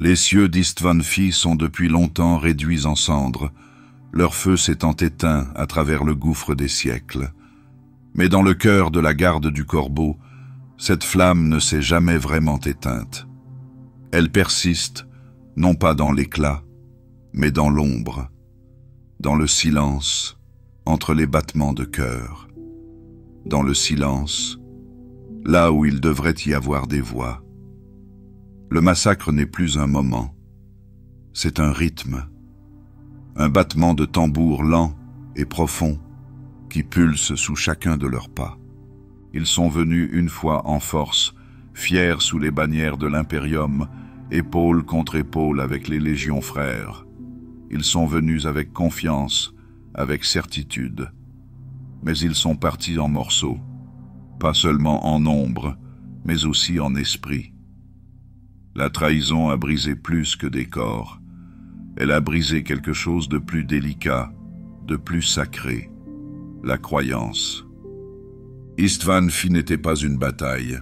Les cieux d'Istvanfi sont depuis longtemps réduits en cendres, leur feu s'étant éteint à travers le gouffre des siècles. Mais dans le cœur de la garde du corbeau, cette flamme ne s'est jamais vraiment éteinte. Elle persiste, non pas dans l'éclat, mais dans l'ombre, dans le silence, entre les battements de cœur, dans le silence, là où il devrait y avoir des voix. Le massacre n'est plus un moment, c'est un rythme, un battement de tambour lent et profond qui pulse sous chacun de leurs pas. Ils sont venus une fois en force, fiers sous les bannières de l'Imperium, épaule contre épaule avec les légions frères. Ils sont venus avec confiance, avec certitude. Mais ils sont partis en morceaux, pas seulement en nombre, mais aussi en esprit. La trahison a brisé plus que des corps. Elle a brisé quelque chose de plus délicat, de plus sacré, la croyance. Istvanfi n'était pas une bataille.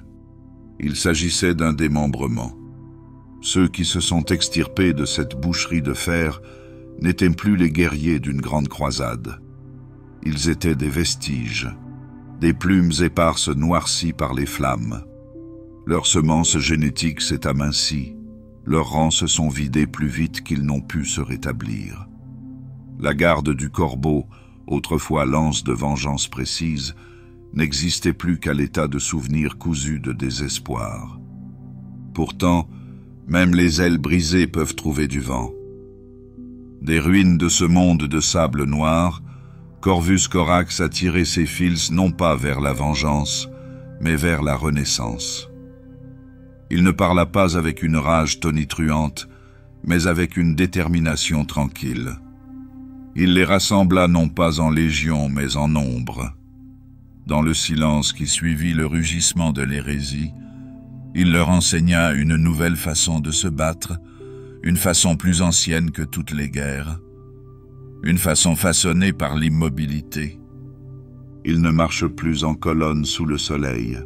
Il s'agissait d'un démembrement. Ceux qui se sont extirpés de cette boucherie de fer n'étaient plus les guerriers d'une grande croisade. Ils étaient des vestiges, des plumes éparses noircies par les flammes. Leur semence génétique s'est amincie, leurs rangs se sont vidés plus vite qu'ils n'ont pu se rétablir. La garde du corbeau, autrefois lance de vengeance précise, n'existait plus qu'à l'état de souvenir cousu de désespoir. Pourtant, même les ailes brisées peuvent trouver du vent. Des ruines de ce monde de sable noir, Corvus Corax a tiré ses fils non pas vers la vengeance, mais vers la renaissance. Il ne parla pas avec une rage tonitruante, mais avec une détermination tranquille. Il les rassembla non pas en légion, mais en nombre. Dans le silence qui suivit le rugissement de l'hérésie, il leur enseigna une nouvelle façon de se battre, une façon plus ancienne que toutes les guerres, une façon façonnée par l'immobilité. Ils ne marchent plus en colonne sous le soleil.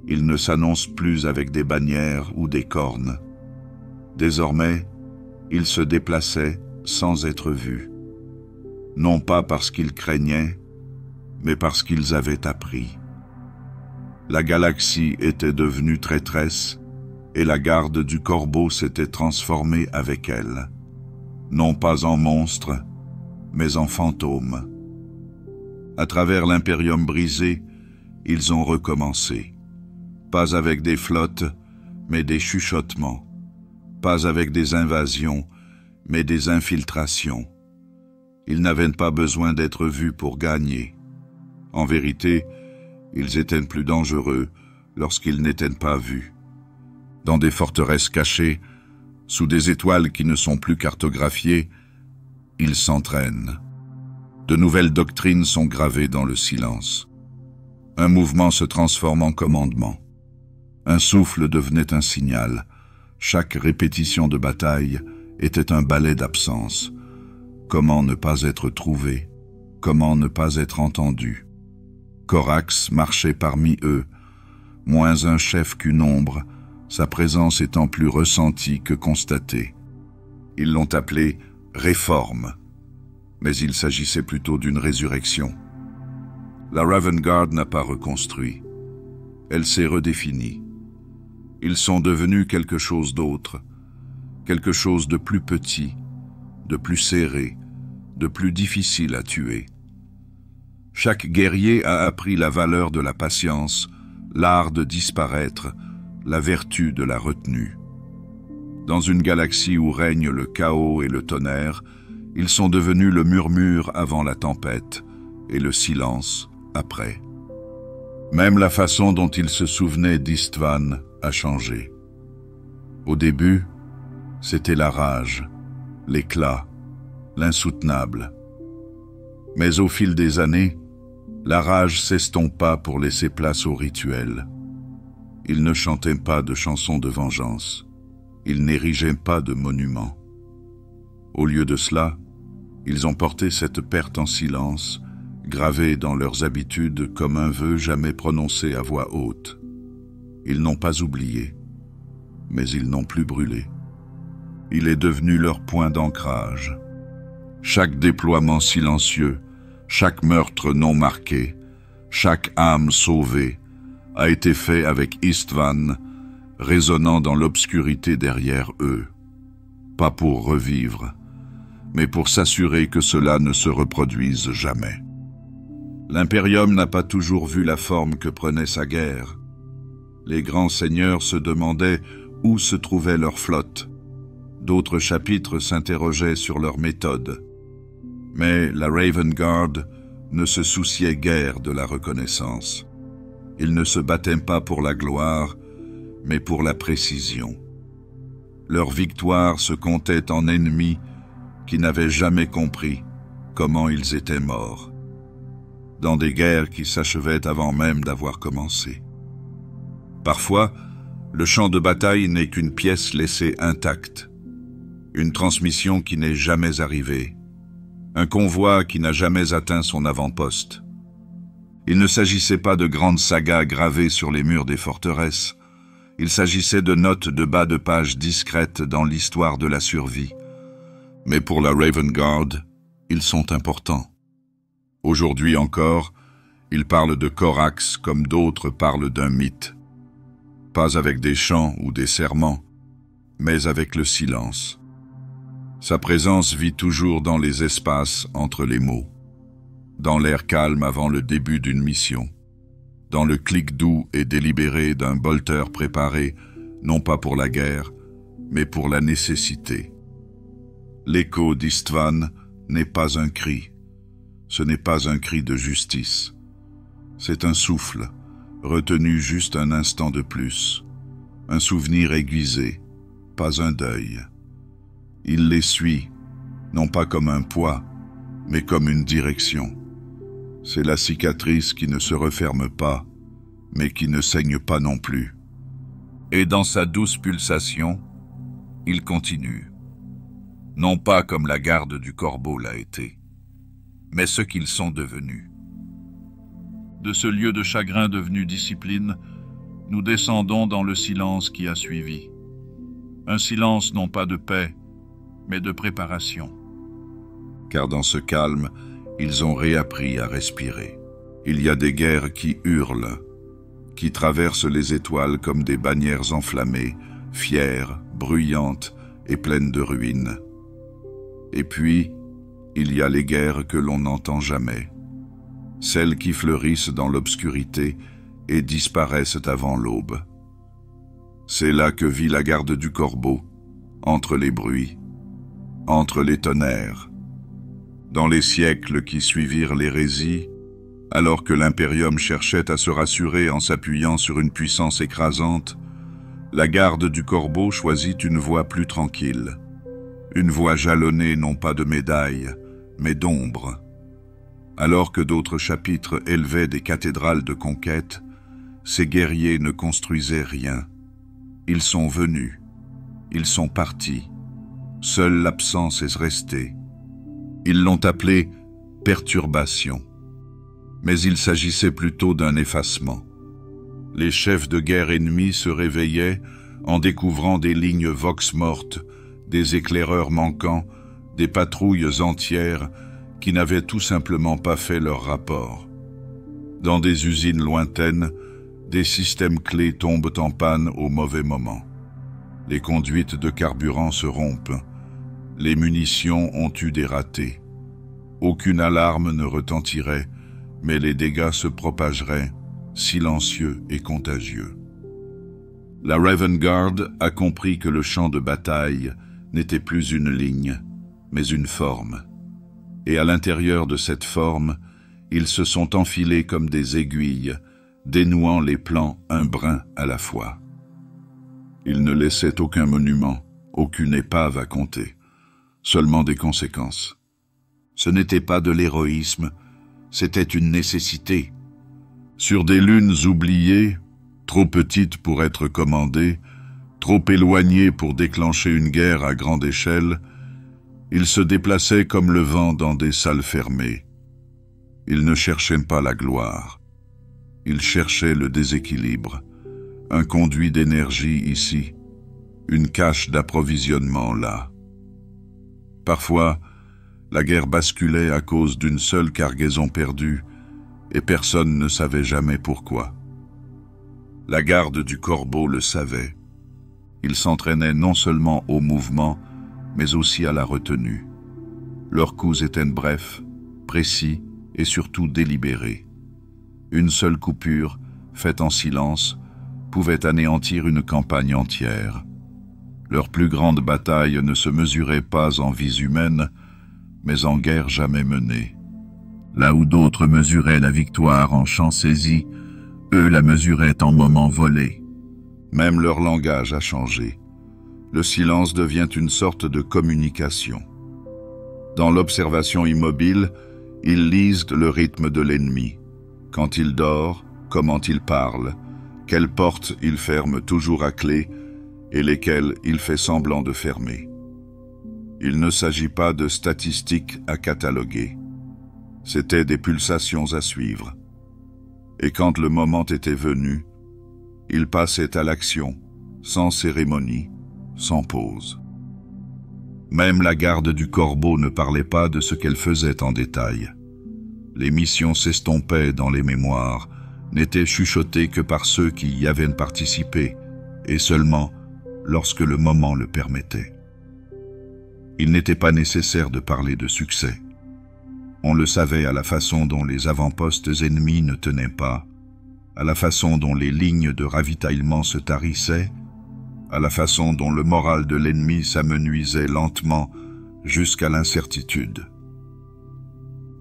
Ils ne s'annoncent plus avec des bannières ou des cornes. Désormais, ils se déplaçaient sans être vus. Non pas parce qu'ils craignaient, mais parce qu'ils avaient appris. La galaxie était devenue traîtresse et la garde du corbeau s'était transformée avec elle, non pas en monstre, mais en fantôme. À travers l'impérium brisé, ils ont recommencé. Pas avec des flottes, mais des chuchotements. Pas avec des invasions, mais des infiltrations. Ils n'avaient pas besoin d'être vus pour gagner. En vérité, ils étaient plus dangereux lorsqu'ils n'étaient pas vus. Dans des forteresses cachées, sous des étoiles qui ne sont plus cartographiées, ils s'entraînent. De nouvelles doctrines sont gravées dans le silence. Un mouvement se transforme en commandement. Un souffle devenait un signal. Chaque répétition de bataille était un ballet d'absence. Comment ne pas être trouvé? Comment ne pas être entendu? Corax marchait parmi eux, moins un chef qu'une ombre, sa présence étant plus ressentie que constatée. Ils l'ont appelé « réforme », mais il s'agissait plutôt d'une résurrection. La Raven Guard n'a pas reconstruit. Elle s'est redéfinie. Ils sont devenus quelque chose d'autre, quelque chose de plus petit, de plus serré, de plus difficile à tuer. Chaque guerrier a appris la valeur de la patience, l'art de disparaître, la vertu de la retenue. Dans une galaxie où règne le chaos et le tonnerre, ils sont devenus le murmure avant la tempête et le silence après. Même la façon dont ils se souvenaient d'Istvan a changé. Au début, c'était la rage, l'éclat, l'insoutenable. Mais au fil des années, la rage s'estompa pour laisser place au rituel. Ils ne chantaient pas de chansons de vengeance. Ils n'érigeaient pas de monuments. Au lieu de cela, ils ont porté cette perte en silence, gravée dans leurs habitudes comme un vœu jamais prononcé à voix haute. Ils n'ont pas oublié, mais ils n'ont plus brûlé. Il est devenu leur point d'ancrage. Chaque déploiement silencieux, chaque meurtre non marqué, chaque âme sauvée a été fait avec Istvan, résonnant dans l'obscurité derrière eux. Pas pour revivre, mais pour s'assurer que cela ne se reproduise jamais. L'Imperium n'a pas toujours vu la forme que prenait sa guerre. Les grands seigneurs se demandaient où se trouvait leur flotte. D'autres chapitres s'interrogeaient sur leur méthode. Mais la Raven Guard ne se souciait guère de la reconnaissance. Ils ne se battaient pas pour la gloire, mais pour la précision. Leur victoire se comptait en ennemis qui n'avaient jamais compris comment ils étaient morts, dans des guerres qui s'achevaient avant même d'avoir commencé. Parfois, le champ de bataille n'est qu'une pièce laissée intacte, une transmission qui n'est jamais arrivée, un convoi qui n'a jamais atteint son avant-poste. Il ne s'agissait pas de grandes sagas gravées sur les murs des forteresses, il s'agissait de notes de bas de page discrètes dans l'histoire de la survie. Mais pour la Raven Guard, ils sont importants. Aujourd'hui encore, ils parlent de Corax comme d'autres parlent d'un mythe. Pas avec des chants ou des serments, mais avec le silence. Sa présence vit toujours dans les espaces entre les mots, dans l'air calme avant le début d'une mission, dans le clic doux et délibéré d'un bolter préparé, non pas pour la guerre, mais pour la nécessité. L'écho d'Istvan n'est pas un cri, ce n'est pas un cri de justice. C'est un souffle, retenu juste un instant de plus, un souvenir aiguisé, pas un deuil. Il les suit, non pas comme un poids, mais comme une direction. C'est la cicatrice qui ne se referme pas, mais qui ne saigne pas non plus. Et dans sa douce pulsation, il continue. Non pas comme la garde du corbeau l'a été, mais ce qu'ils sont devenus. De ce lieu de chagrin devenu discipline, nous descendons dans le silence qui a suivi. Un silence non pas de paix, mais de préparation. Car dans ce calme, ils ont réappris à respirer. Il y a des guerres qui hurlent, qui traversent les étoiles comme des bannières enflammées, fières, bruyantes et pleines de ruines. Et puis, il y a les guerres que l'on n'entend jamais, celles qui fleurissent dans l'obscurité et disparaissent avant l'aube. C'est là que vit la garde du corbeau, entre les bruits, entre les tonnerres. Dans les siècles qui suivirent l'hérésie, alors que l'Imperium cherchait à se rassurer en s'appuyant sur une puissance écrasante, la garde du corbeau choisit une voie plus tranquille, une voie jalonnée non pas de médailles, mais d'ombre. Alors que d'autres chapitres élevaient des cathédrales de conquête, ces guerriers ne construisaient rien. Ils sont venus, ils sont partis. Seule l'absence est restée. Ils l'ont appelée perturbation. Mais il s'agissait plutôt d'un effacement. Les chefs de guerre ennemis se réveillaient en découvrant des lignes vox mortes, des éclaireurs manquants, des patrouilles entières qui n'avaient tout simplement pas fait leur rapport. Dans des usines lointaines, des systèmes clés tombent en panne au mauvais moment. Les conduites de carburant se rompent. Les munitions ont eu des ratés. Aucune alarme ne retentirait, mais les dégâts se propageraient, silencieux et contagieux. La Raven Guard a compris que le champ de bataille n'était plus une ligne, mais une forme. Et à l'intérieur de cette forme, ils se sont enfilés comme des aiguilles, dénouant les plans un brin à la fois. Ils ne laissaient aucun monument, aucune épave à compter, seulement des conséquences. Ce n'était pas de l'héroïsme, c'était une nécessité. Sur des lunes oubliées, trop petites pour être commandées, trop éloignées pour déclencher une guerre à grande échelle, ils se déplaçaient comme le vent dans des salles fermées. Ils ne cherchaient pas la gloire. Ils cherchaient le déséquilibre, un conduit d'énergie ici, une cache d'approvisionnement là. Parfois, la guerre basculait à cause d'une seule cargaison perdue, et personne ne savait jamais pourquoi. La garde du Corbeau le savait. Ils s'entraînaient non seulement au mouvement, mais aussi à la retenue. Leurs coups étaient brefs, précis et surtout délibérés. Une seule coupure, faite en silence, pouvait anéantir une campagne entière. Leur plus grande bataille ne se mesurait pas en vies humaines, mais en guerre jamais menée. Là où d'autres mesuraient la victoire en champ saisi, eux la mesuraient en moments volés. Même leur langage a changé. Le silence devient une sorte de communication. Dans l'observation immobile, ils lisent le rythme de l'ennemi. Quand il dort, comment il parle, quelles portes il ferme toujours à clé et lesquelles il fait semblant de fermer. Il ne s'agit pas de statistiques à cataloguer. C'étaient des pulsations à suivre. Et quand le moment était venu, il passait à l'action, sans cérémonie, sans pause. Même la garde du Corbeau ne parlait pas de ce qu'elle faisait en détail. Les missions s'estompaient dans les mémoires, n'étaient chuchotées que par ceux qui y avaient participé, et seulement lorsque le moment le permettait. Il n'était pas nécessaire de parler de succès. On le savait à la façon dont les avant-postes ennemis ne tenaient pas, à la façon dont les lignes de ravitaillement se tarissaient, à la façon dont le moral de l'ennemi s'amenuisait lentement jusqu'à l'incertitude.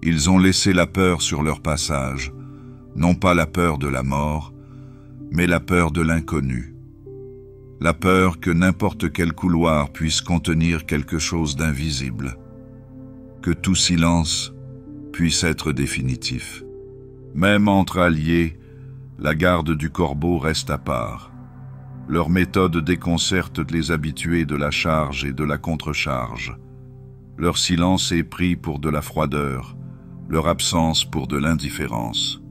Ils ont laissé la peur sur leur passage, non pas la peur de la mort, mais la peur de l'inconnu. La peur que n'importe quel couloir puisse contenir quelque chose d'invisible, que tout silence puisse être définitif. Même entre alliés, la garde du Corbeau reste à part. Leur méthode déconcerte les habitués de la charge et de la contre-charge. Leur silence est pris pour de la froideur, leur absence pour de l'indifférence.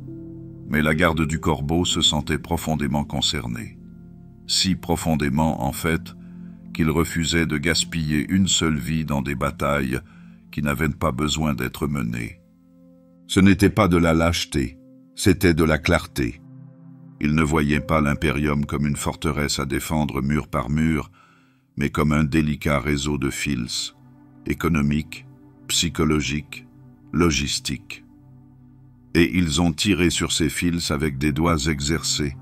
Mais la garde du Corbeau se sentait profondément concernée. Si profondément, en fait, qu'ils refusaient de gaspiller une seule vie dans des batailles qui n'avaient pas besoin d'être menées. Ce n'était pas de la lâcheté, c'était de la clarté. Ils ne voyaient pas l'Imperium comme une forteresse à défendre mur par mur, mais comme un délicat réseau de fils, économiques, psychologiques, logistiques. Et ils ont tiré sur ces fils avec des doigts exercés,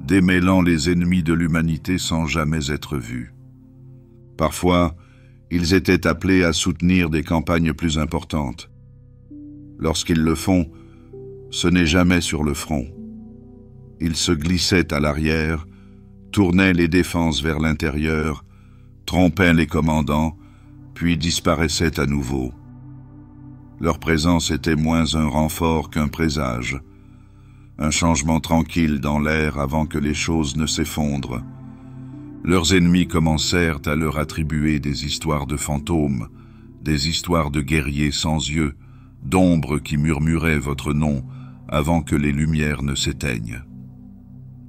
démêlant les ennemis de l'humanité sans jamais être vus. Parfois, ils étaient appelés à soutenir des campagnes plus importantes. Lorsqu'ils le font, ce n'est jamais sur le front. Ils se glissaient à l'arrière, tournaient les défenses vers l'intérieur, trompaient les commandants, puis disparaissaient à nouveau. Leur présence était moins un renfort qu'un présage, un changement tranquille dans l'air avant que les choses ne s'effondrent. Leurs ennemis commencèrent à leur attribuer des histoires de fantômes, des histoires de guerriers sans yeux, d'ombres qui murmuraient votre nom avant que les lumières ne s'éteignent.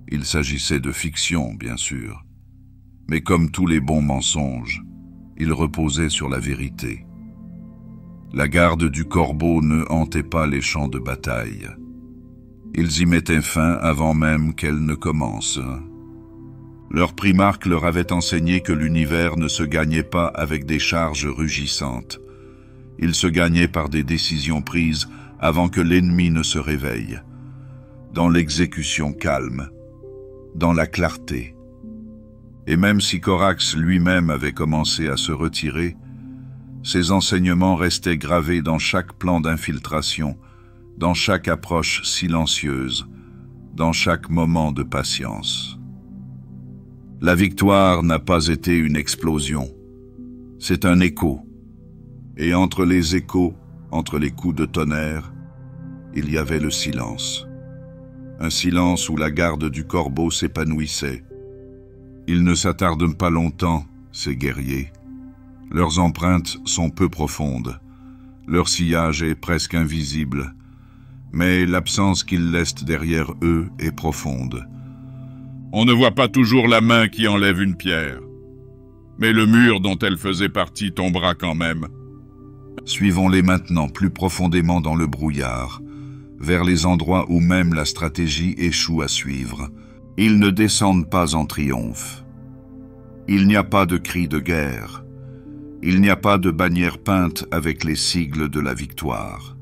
Il s'agissait de fiction, bien sûr, mais comme tous les bons mensonges, il reposait sur la vérité. La garde du Corbeau ne hantait pas les champs de bataille. Ils y mettaient fin avant même qu'elle ne commence. Leur primarque leur avait enseigné que l'univers ne se gagnait pas avec des charges rugissantes. Il se gagnait par des décisions prises avant que l'ennemi ne se réveille, dans l'exécution calme, dans la clarté. Et même si Corax lui-même avait commencé à se retirer, ses enseignements restaient gravés dans chaque plan d'infiltration, dans chaque approche silencieuse, dans chaque moment de patience. La victoire n'a pas été une explosion, c'est un écho. Et entre les échos, entre les coups de tonnerre, il y avait le silence. Un silence où la garde du Corbeau s'épanouissait. Ils ne s'attardent pas longtemps, ces guerriers. Leurs empreintes sont peu profondes. Leur sillage est presque invisible. Mais l'absence qu'ils laissent derrière eux est profonde. On ne voit pas toujours la main qui enlève une pierre. Mais le mur dont elle faisait partie tombera quand même. Suivons-les maintenant plus profondément dans le brouillard, vers les endroits où même la stratégie échoue à suivre. Ils ne descendent pas en triomphe. Il n'y a pas de cri de guerre. Il n'y a pas de bannière peinte avec les sigles de la victoire.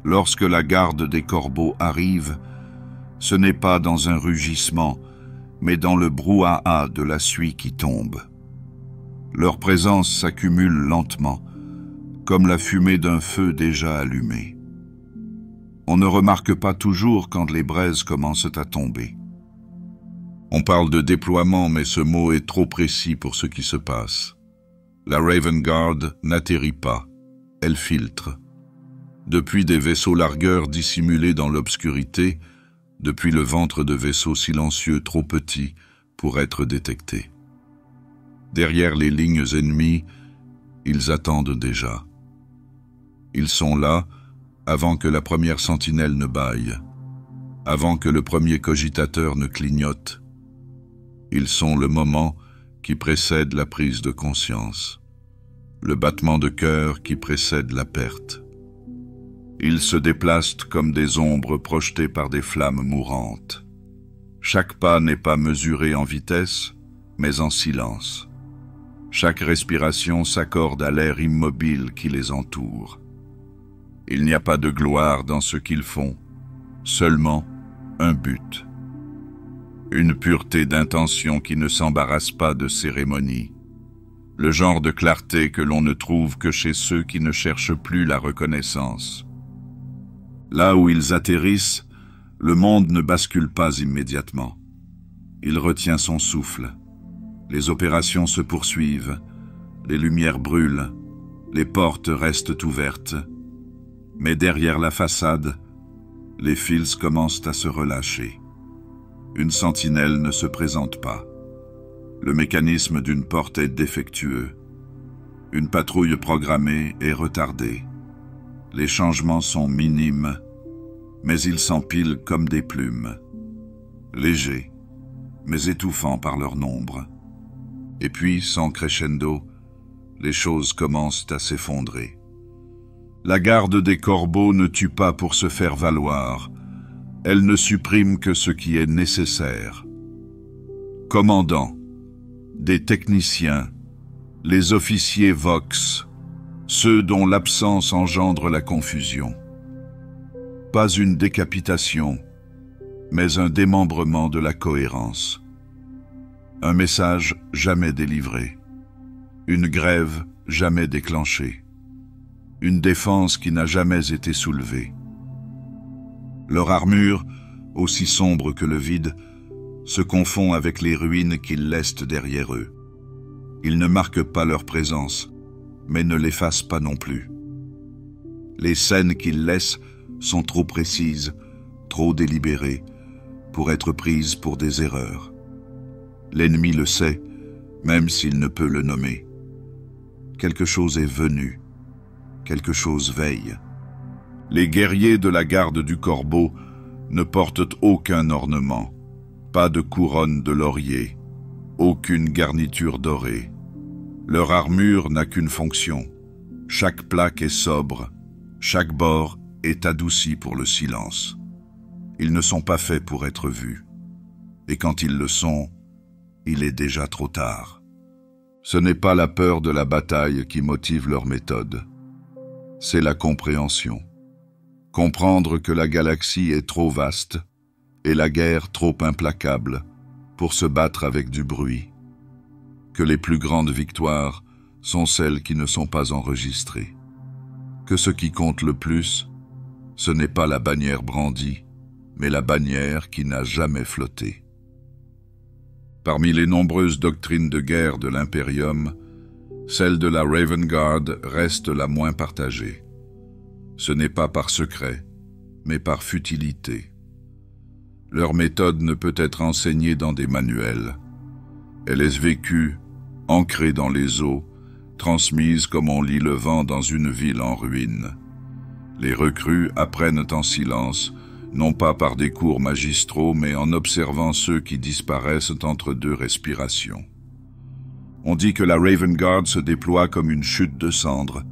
Lorsque la garde des corbeaux arrive, ce n'est pas dans un rugissement, mais dans le brouhaha de la suie qui tombe. Leur présence s'accumule lentement, comme la fumée d'un feu déjà allumé. On ne remarque pas toujours quand les braises commencent à tomber. On parle de déploiement, mais ce mot est trop précis pour ce qui se passe. La Raven Guard n'atterrit pas, elle filtre. Depuis des vaisseaux largueurs dissimulés dans l'obscurité, depuis le ventre de vaisseaux silencieux trop petits pour être détectés. Derrière les lignes ennemies, ils attendent déjà. Ils sont là avant que la première sentinelle ne bâille, avant que le premier cogitateur ne clignote. Ils sont le moment qui précède la prise de conscience, le battement de cœur qui précède la perte. Ils se déplacent comme des ombres projetées par des flammes mourantes. Chaque pas n'est pas mesuré en vitesse, mais en silence. Chaque respiration s'accorde à l'air immobile qui les entoure. Il n'y a pas de gloire dans ce qu'ils font, seulement un but. Une pureté d'intention qui ne s'embarrasse pas de cérémonie. Le genre de clarté que l'on ne trouve que chez ceux qui ne cherchent plus la reconnaissance. Là où ils atterrissent, le monde ne bascule pas immédiatement. Il retient son souffle. Les opérations se poursuivent, les lumières brûlent, les portes restent ouvertes. Mais derrière la façade, les fils commencent à se relâcher. Une sentinelle ne se présente pas. Le mécanisme d'une porte est défectueux. Une patrouille programmée est retardée. Les changements sont minimes, mais ils s'empilent comme des plumes. Légers, mais étouffants par leur nombre. Et puis, sans crescendo, les choses commencent à s'effondrer. La garde des corbeaux ne tue pas pour se faire valoir. Elle ne supprime que ce qui est nécessaire. Commandants, des techniciens, les officiers Vox, ceux dont l'absence engendre la confusion. Pas une décapitation, mais un démembrement de la cohérence. Un message jamais délivré. Une grève jamais déclenchée. Une défense qui n'a jamais été soulevée. Leur armure, aussi sombre que le vide, se confond avec les ruines qu'ils laissent derrière eux. Ils ne marquent pas leur présence, mais ne l'effacent pas non plus. Les scènes qu'ils laissent sont trop précises, trop délibérées, pour être prises pour des erreurs. L'ennemi le sait, même s'il ne peut le nommer. Quelque chose est venu, quelque chose veille. Les guerriers de la garde du corbeau ne portent aucun ornement, pas de couronne de laurier, aucune garniture dorée. Leur armure n'a qu'une fonction. Chaque plaque est sobre, chaque bord est adouci pour le silence. Ils ne sont pas faits pour être vus. Et quand ils le sont, il est déjà trop tard. Ce n'est pas la peur de la bataille qui motive leur méthode. C'est la compréhension. Comprendre que la galaxie est trop vaste et la guerre trop implacable pour se battre avec du bruit. Que les plus grandes victoires sont celles qui ne sont pas enregistrées. Que ce qui compte le plus, ce n'est pas la bannière brandie, mais la bannière qui n'a jamais flotté. Parmi les nombreuses doctrines de guerre de l'Imperium, celle de la Raven Guard reste la moins partagée. Ce n'est pas par secret, mais par futilité. Leur méthode ne peut être enseignée dans des manuels. Elle est vécue, ancrée dans les eaux, transmise comme on lit le vent dans une ville en ruine. Les recrues apprennent en silence, non pas par des cours magistraux, mais en observant ceux qui disparaissent entre deux respirations. On dit que la Raven Guard se déploie comme une chute de cendres.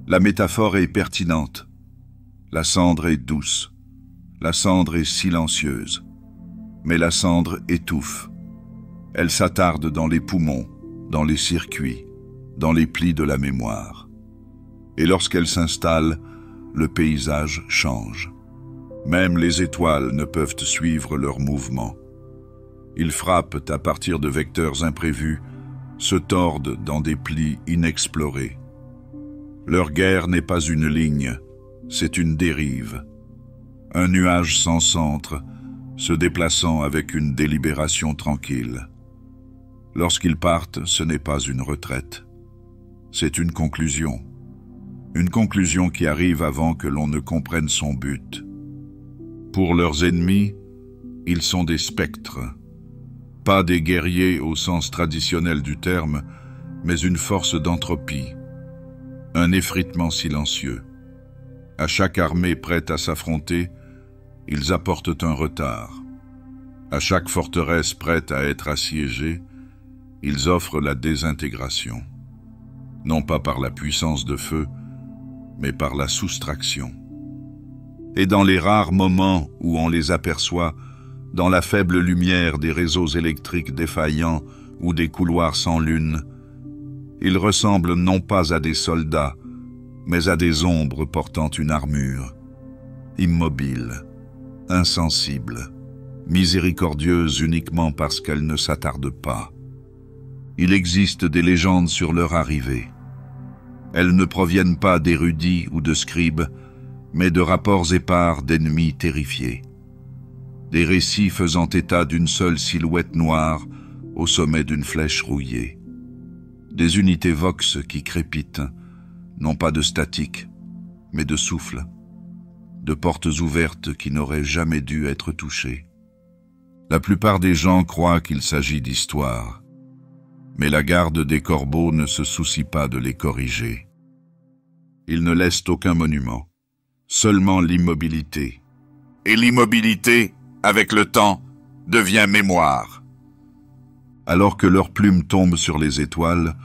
La métaphore est pertinente. La cendre est douce. La cendre est silencieuse. Mais la cendre étouffe. Elle s'attarde dans les poumons, dans les circuits, dans les plis de la mémoire. Et lorsqu'elle s'installe, le paysage change. Même les étoiles ne peuvent suivre leurs mouvements. Ils frappent à partir de vecteurs imprévus, se tordent dans des plis inexplorés. Leur guerre n'est pas une ligne, c'est une dérive. Un nuage sans centre, se déplaçant avec une délibération tranquille. Lorsqu'ils partent, ce n'est pas une retraite. C'est une conclusion. Une conclusion qui arrive avant que l'on ne comprenne son but. Pour leurs ennemis, ils sont des spectres. Pas des guerriers au sens traditionnel du terme, mais une force d'entropie. Un effritement silencieux. À chaque armée prête à s'affronter, ils apportent un retard. À chaque forteresse prête à être assiégée, ils offrent la désintégration. Non pas par la puissance de feu, mais par la soustraction. Et dans les rares moments où on les aperçoit, dans la faible lumière des réseaux électriques défaillants ou des couloirs sans lune, ils ressemblent non pas à des soldats, mais à des ombres portant une armure, immobiles, insensibles, miséricordieuses uniquement parce qu'elles ne s'attardent pas. Il existe des légendes sur leur arrivée. Elles ne proviennent pas d'érudits ou de scribes, mais de rapports épars d'ennemis terrifiés. Des récits faisant état d'une seule silhouette noire au sommet d'une flèche rouillée. Des unités vox qui crépitent, non pas de statique, mais de souffle, de portes ouvertes qui n'auraient jamais dû être touchées. La plupart des gens croient qu'il s'agit d'histoire, mais la garde des corbeaux ne se soucie pas de les corriger. Ils ne laissent aucun monument, seulement l'immobilité. Et l'immobilité, avec le temps, devient mémoire. Alors que leurs plumes tombent sur les étoiles,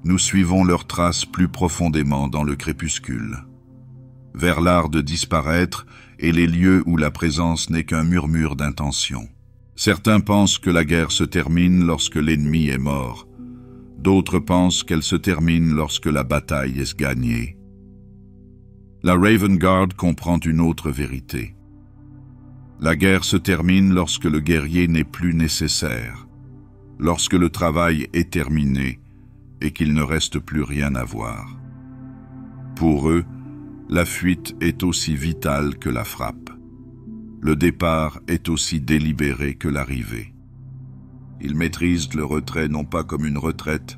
nous suivons leurs traces plus profondément dans le crépuscule, vers l'art de disparaître et les lieux où la présence n'est qu'un murmure d'intention. Certains pensent que la guerre se termine lorsque l'ennemi est mort. D'autres pensent qu'elle se termine lorsque la bataille est gagnée. La Raven Guard comprend une autre vérité. La guerre se termine lorsque le guerrier n'est plus nécessaire, lorsque le travail est terminé et qu'il ne reste plus rien à voir. Pour eux, la fuite est aussi vitale que la frappe. Le départ est aussi délibéré que l'arrivée. Ils maîtrisent le retrait non pas comme une retraite,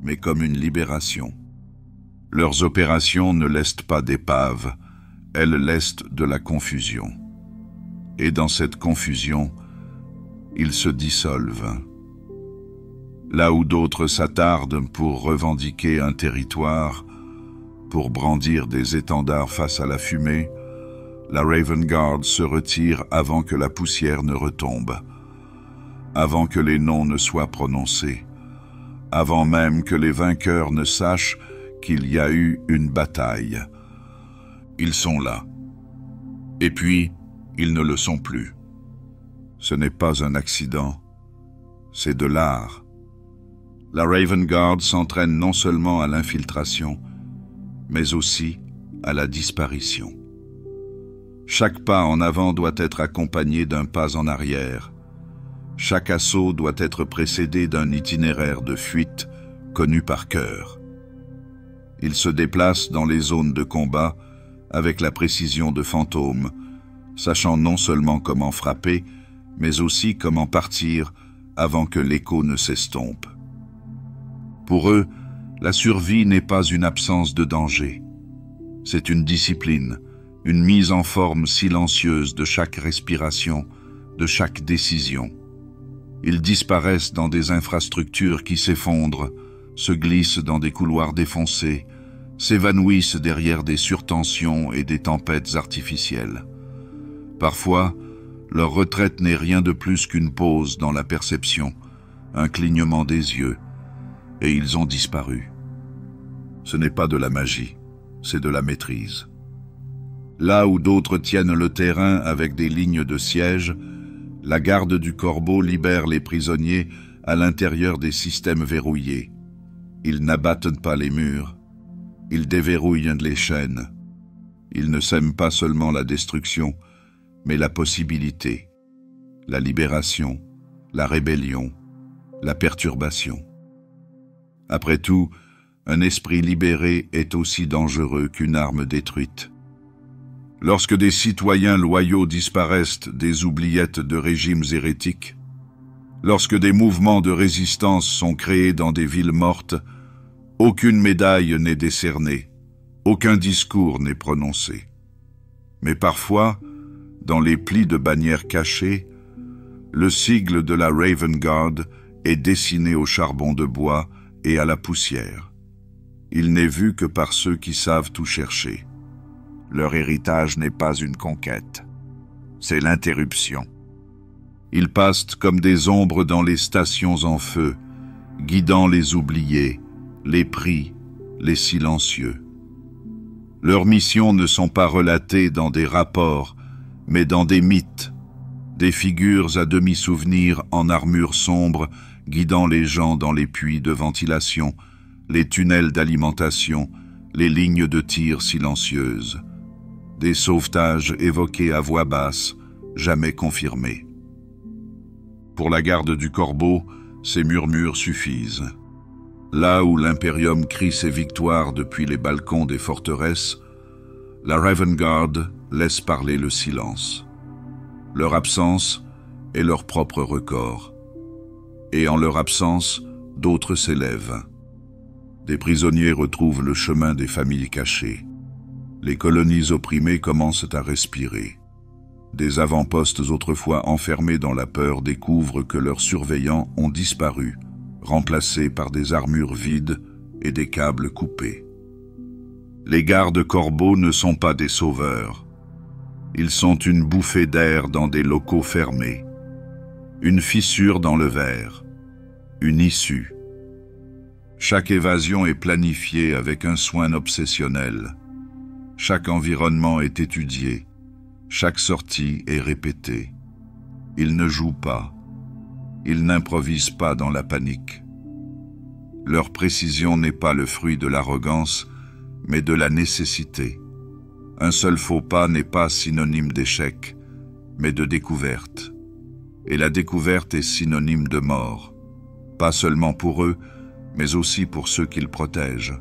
mais comme une libération. Leurs opérations ne lestent pas d'épave, elles lestent de la confusion. Et dans cette confusion, ils se dissolvent. Là où d'autres s'attardent pour revendiquer un territoire, pour brandir des étendards face à la fumée, la Raven Guard se retire avant que la poussière ne retombe, avant que les noms ne soient prononcés, avant même que les vainqueurs ne sachent qu'il y a eu une bataille. Ils sont là. Et puis, ils ne le sont plus. Ce n'est pas un accident, c'est de l'art. La Raven Guard s'entraîne non seulement à l'infiltration, mais aussi à la disparition. Chaque pas en avant doit être accompagné d'un pas en arrière. Chaque assaut doit être précédé d'un itinéraire de fuite connu par cœur. Ils se déplacent dans les zones de combat avec la précision de fantômes, sachant non seulement comment frapper, mais aussi comment partir avant que l'écho ne s'estompe. Pour eux, la survie n'est pas une absence de danger. C'est une discipline, une mise en forme silencieuse de chaque respiration, de chaque décision. Ils disparaissent dans des infrastructures qui s'effondrent, se glissent dans des couloirs défoncés, s'évanouissent derrière des surtensions et des tempêtes artificielles. Parfois, leur retraite n'est rien de plus qu'une pause dans la perception, un clignement des yeux, et ils ont disparu. Ce n'est pas de la magie, c'est de la maîtrise. Là où d'autres tiennent le terrain avec des lignes de siège, la garde du Corbeau libère les prisonniers à l'intérieur des systèmes verrouillés. Ils n'abattent pas les murs, ils déverrouillent les chaînes. Ils ne sèment pas seulement la destruction, mais la possibilité, la libération, la rébellion, la perturbation. Après tout, un esprit libéré est aussi dangereux qu'une arme détruite. Lorsque des citoyens loyaux disparaissent des oubliettes de régimes hérétiques, lorsque des mouvements de résistance sont créés dans des villes mortes, aucune médaille n'est décernée, aucun discours n'est prononcé. Mais parfois, dans les plis de bannières cachées, le sigle de la Raven Guard est dessiné au charbon de bois et à la poussière. Il n'est vu que par ceux qui savent tout chercher. Leur héritage n'est pas une conquête, c'est l'interruption. Ils passent comme des ombres dans les stations en feu, guidant les oubliés, les pris, les silencieux. Leurs missions ne sont pas relatées dans des rapports, mais dans des mythes, des figures à demi-souvenirs en armure sombre, guidant les gens dans les puits de ventilation, les tunnels d'alimentation, les lignes de tir silencieuses. Des sauvetages évoqués à voix basse, jamais confirmés. Pour la garde du Corbeau, ces murmures suffisent. Là où l'Imperium crie ses victoires depuis les balcons des forteresses, la Raven Guard laisse parler le silence. Leur absence est leur propre record. Et en leur absence, d'autres s'élèvent. Des prisonniers retrouvent le chemin des familles cachées. Les colonies opprimées commencent à respirer. Des avant-postes autrefois enfermés dans la peur découvrent que leurs surveillants ont disparu, remplacés par des armures vides et des câbles coupés. Les gardes Corbeaux ne sont pas des sauveurs. Ils sont une bouffée d'air dans des locaux fermés, une fissure dans le verre, une issue. Chaque évasion est planifiée avec un soin obsessionnel. Chaque environnement est étudié. Chaque sortie est répétée. Ils ne jouent pas. Ils n'improvisent pas dans la panique. Leur précision n'est pas le fruit de l'arrogance, mais de la nécessité. Un seul faux pas n'est pas synonyme d'échec, mais de découverte. Et la découverte est synonyme de mort, pas seulement pour eux, mais aussi pour ceux qu'ils protègent.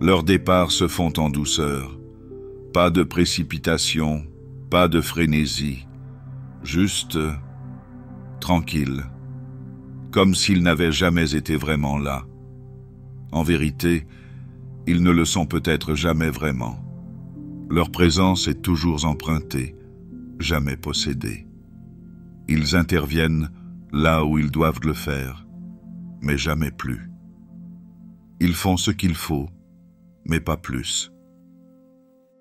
Leurs départs se font en douceur. Pas de précipitation, pas de frénésie, juste tranquille, comme s'ils n'avaient jamais été vraiment là. En vérité, ils ne le sont peut-être jamais vraiment. Leur présence est toujours empruntée, jamais possédée. Ils interviennent là où ils doivent le faire, mais jamais plus. Ils font ce qu'il faut, mais pas plus.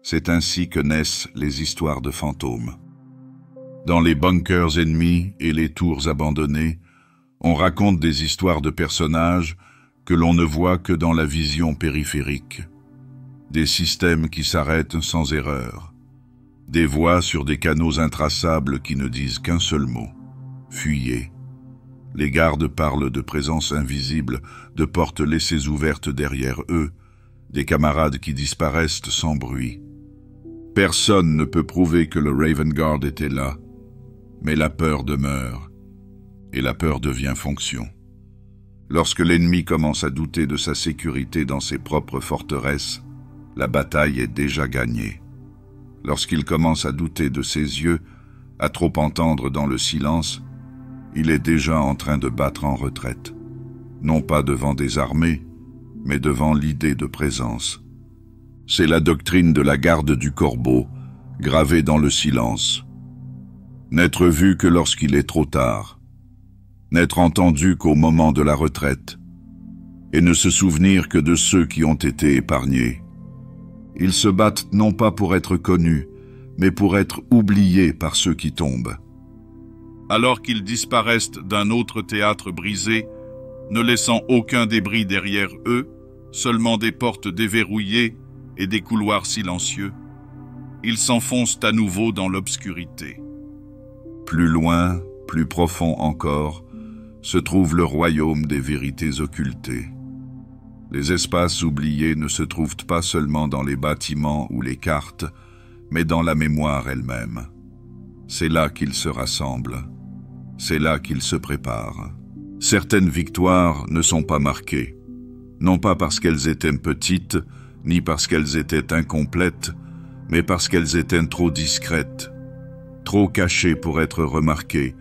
C'est ainsi que naissent les histoires de fantômes. Dans les bunkers ennemis et les tours abandonnées, on raconte des histoires de personnages que l'on ne voit que dans la vision périphérique. Des systèmes qui s'arrêtent sans erreur. Des voix sur des canaux intraçables qui ne disent qu'un seul mot. Fuyez. Les gardes parlent de présences invisibles, de portes laissées ouvertes derrière eux, des camarades qui disparaissent sans bruit. Personne ne peut prouver que le Raven Guard était là, mais la peur demeure, et la peur devient fonction. Lorsque l'ennemi commence à douter de sa sécurité dans ses propres forteresses, la bataille est déjà gagnée. Lorsqu'il commence à douter de ses yeux, à trop entendre dans le silence, il est déjà en train de battre en retraite, non pas devant des armées, mais devant l'idée de présence. C'est la doctrine de la garde du Corbeau, gravée dans le silence. N'être vu que lorsqu'il est trop tard, n'être entendu qu'au moment de la retraite, et ne se souvenir que de ceux qui ont été épargnés. Ils se battent non pas pour être connus, mais pour être oubliés par ceux qui tombent. Alors qu'ils disparaissent d'un autre théâtre brisé, ne laissant aucun débris derrière eux, seulement des portes déverrouillées et des couloirs silencieux. Ils s'enfoncent à nouveau dans l'obscurité. Plus loin, plus profond encore, se trouve le royaume des vérités occultées. Les espaces oubliés ne se trouvent pas seulement dans les bâtiments ou les cartes, mais dans la mémoire elle-même. C'est là qu'ils se rassemblent. C'est là qu'ils se préparent. Certaines victoires ne sont pas marquées, non pas parce qu'elles étaient petites, ni parce qu'elles étaient incomplètes, mais parce qu'elles étaient trop discrètes, trop cachées pour être remarquées,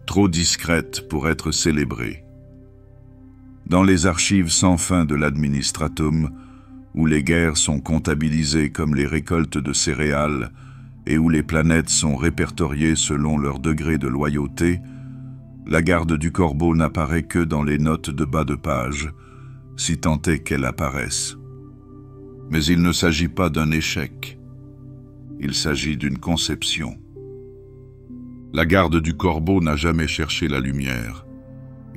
trop discrètes pour être célébrées. Dans les archives sans fin de l'administratum, où les guerres sont comptabilisées comme les récoltes de céréales et où les planètes sont répertoriées selon leur degré de loyauté, la garde du corbeau n'apparaît que dans les notes de bas de page, si tant est qu'elles apparaissent. Mais il ne s'agit pas d'un échec. Il s'agit d'une conception. La garde du corbeau n'a jamais cherché la lumière.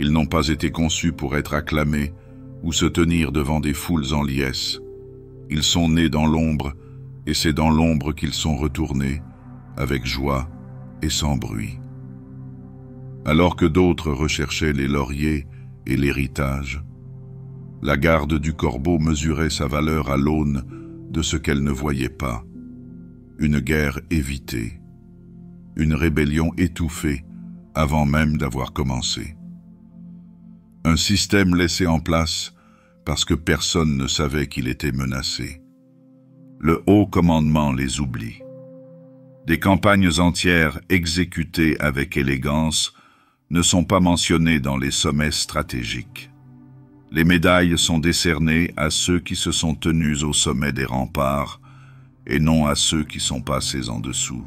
Ils n'ont pas été conçus pour être acclamés ou se tenir devant des foules en liesse. Ils sont nés dans l'ombre, et c'est dans l'ombre qu'ils sont retournés, avec joie et sans bruit. Alors que d'autres recherchaient les lauriers et l'héritage, la garde du corbeau mesurait sa valeur à l'aune de ce qu'elle ne voyait pas. Une guerre évitée, une rébellion étouffée avant même d'avoir commencé. Un système laissé en place parce que personne ne savait qu'il était menacé. Le haut commandement les oublie. Des campagnes entières exécutées avec élégance ne sont pas mentionnées dans les sommets stratégiques. Les médailles sont décernées à ceux qui se sont tenus au sommet des remparts et non à ceux qui sont passés en dessous.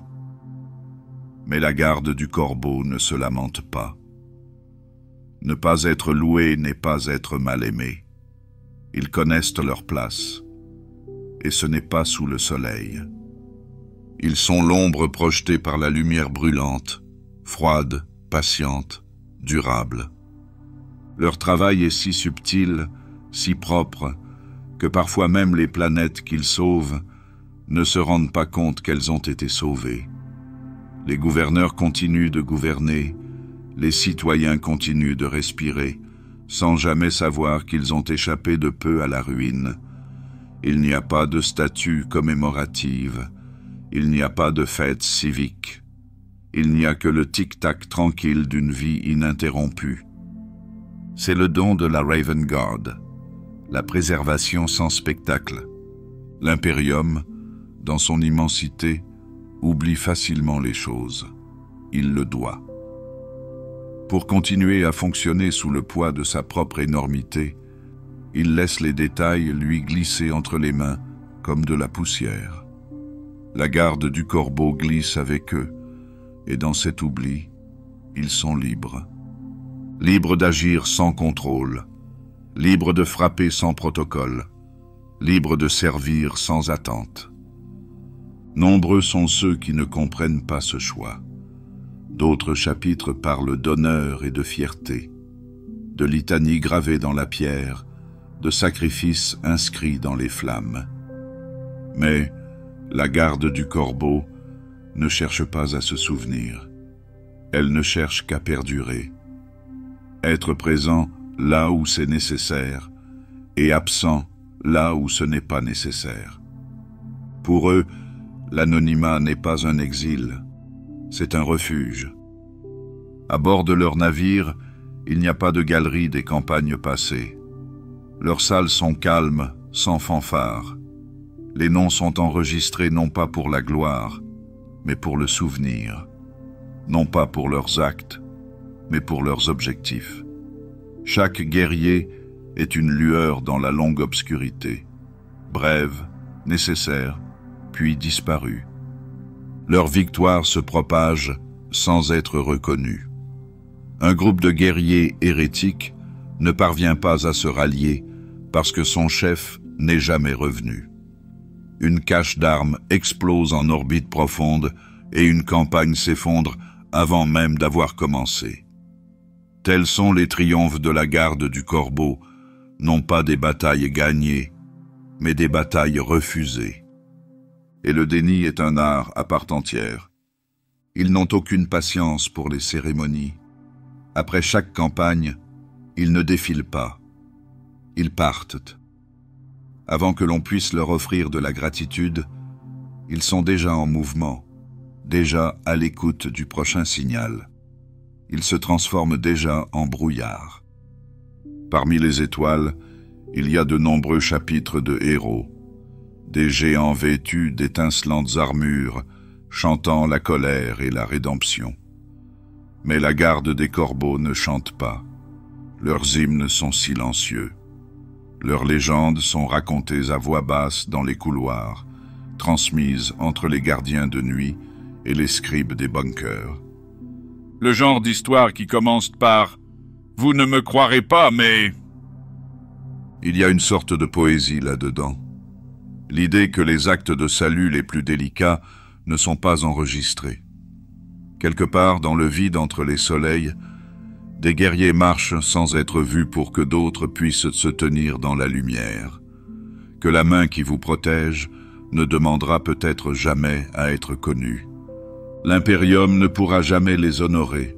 Mais la garde du corbeau ne se lamente pas. Ne pas être loué n'est pas être mal aimé. Ils connaissent leur place, et ce n'est pas sous le soleil. Ils sont l'ombre projetée par la lumière brûlante, froide, patiente, durable. Leur travail est si subtil, si propre, que parfois même les planètes qu'ils sauvent ne se rendent pas compte qu'elles ont été sauvées. Les gouverneurs continuent de gouverner, les citoyens continuent de respirer, sans jamais savoir qu'ils ont échappé de peu à la ruine. Il n'y a pas de statue commémorative, il n'y a pas de fête civique. Il n'y a que le tic-tac tranquille d'une vie ininterrompue. C'est le don de la Raven Guard, la préservation sans spectacle. L'Imperium, dans son immensité, oublie facilement les choses. Il le doit. Pour continuer à fonctionner sous le poids de sa propre énormité, il laisse les détails lui glisser entre les mains comme de la poussière. La garde du corbeau glisse avec eux, et dans cet oubli, ils sont libres. Libres d'agir sans contrôle, libres de frapper sans protocole, libres de servir sans attente. Nombreux sont ceux qui ne comprennent pas ce choix. D'autres chapitres parlent d'honneur et de fierté, de litanies gravées dans la pierre, de sacrifices inscrits dans les flammes. Mais la garde du corbeau ne cherche pas à se souvenir. Elle ne cherche qu'à perdurer. Être présent là où c'est nécessaire et absent là où ce n'est pas nécessaire. Pour eux, l'anonymat n'est pas un exil, c'est un refuge. À bord de leur navire, il n'y a pas de galerie des campagnes passées. Leurs salles sont calmes, sans fanfare. Les noms sont enregistrés non pas pour la gloire, mais pour le souvenir. Non pas pour leurs actes, mais pour leurs objectifs. Chaque guerrier est une lueur dans la longue obscurité, brève, nécessaire, puis disparue. Leur victoire se propage sans être reconnue. Un groupe de guerriers hérétiques ne parvient pas à se rallier parce que son chef n'est jamais revenu. Une cache d'armes explose en orbite profonde et une campagne s'effondre avant même d'avoir commencé. Tels sont les triomphes de la garde du corbeau, non pas des batailles gagnées, mais des batailles refusées. Et le déni est un art à part entière. Ils n'ont aucune patience pour les cérémonies. Après chaque campagne, ils ne défilent pas. Ils partent. Avant que l'on puisse leur offrir de la gratitude, ils sont déjà en mouvement, déjà à l'écoute du prochain signal. Ils se transforment déjà en brouillard. Parmi les étoiles, il y a de nombreux chapitres de héros, des géants vêtus d'étincelantes armures, chantant la colère et la rédemption. Mais la garde des corbeaux ne chante pas. Leurs hymnes sont silencieux. Leurs légendes sont racontées à voix basse dans les couloirs, transmises entre les gardiens de nuit et les scribes des bunkers. Le genre d'histoire qui commence par « Vous ne me croirez pas, mais… » Il y a une sorte de poésie là-dedans. L'idée que les actes de salut les plus délicats ne sont pas enregistrés. Quelque part dans le vide entre les soleils, des guerriers marchent sans être vus pour que d'autres puissent se tenir dans la lumière. Que la main qui vous protège ne demandera peut-être jamais à être connue. L'impérium ne pourra jamais les honorer.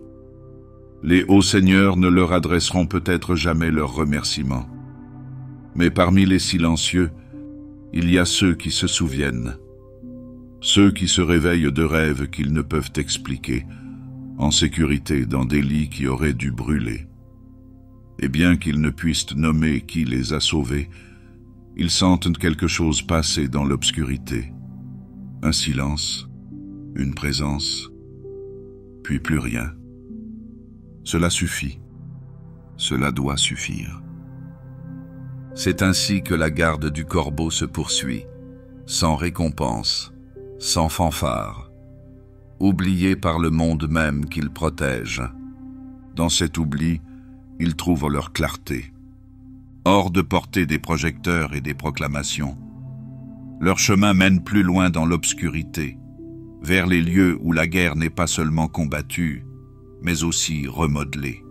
Les hauts seigneurs ne leur adresseront peut-être jamais leurs remerciements. Mais parmi les silencieux, il y a ceux qui se souviennent. Ceux qui se réveillent de rêves qu'ils ne peuvent expliquer, en sécurité dans des lits qui auraient dû brûler. Et bien qu'ils ne puissent nommer qui les a sauvés, ils sentent quelque chose passer dans l'obscurité. Un silence, une présence, puis plus rien. Cela suffit. Cela doit suffire. C'est ainsi que la garde du corbeau se poursuit, sans récompense, sans fanfare, oubliés par le monde même qu'ils protègent. Dans cet oubli, ils trouvent leur clarté. Hors de portée des projecteurs et des proclamations, leur chemin mène plus loin dans l'obscurité, vers les lieux où la guerre n'est pas seulement combattue, mais aussi remodelée.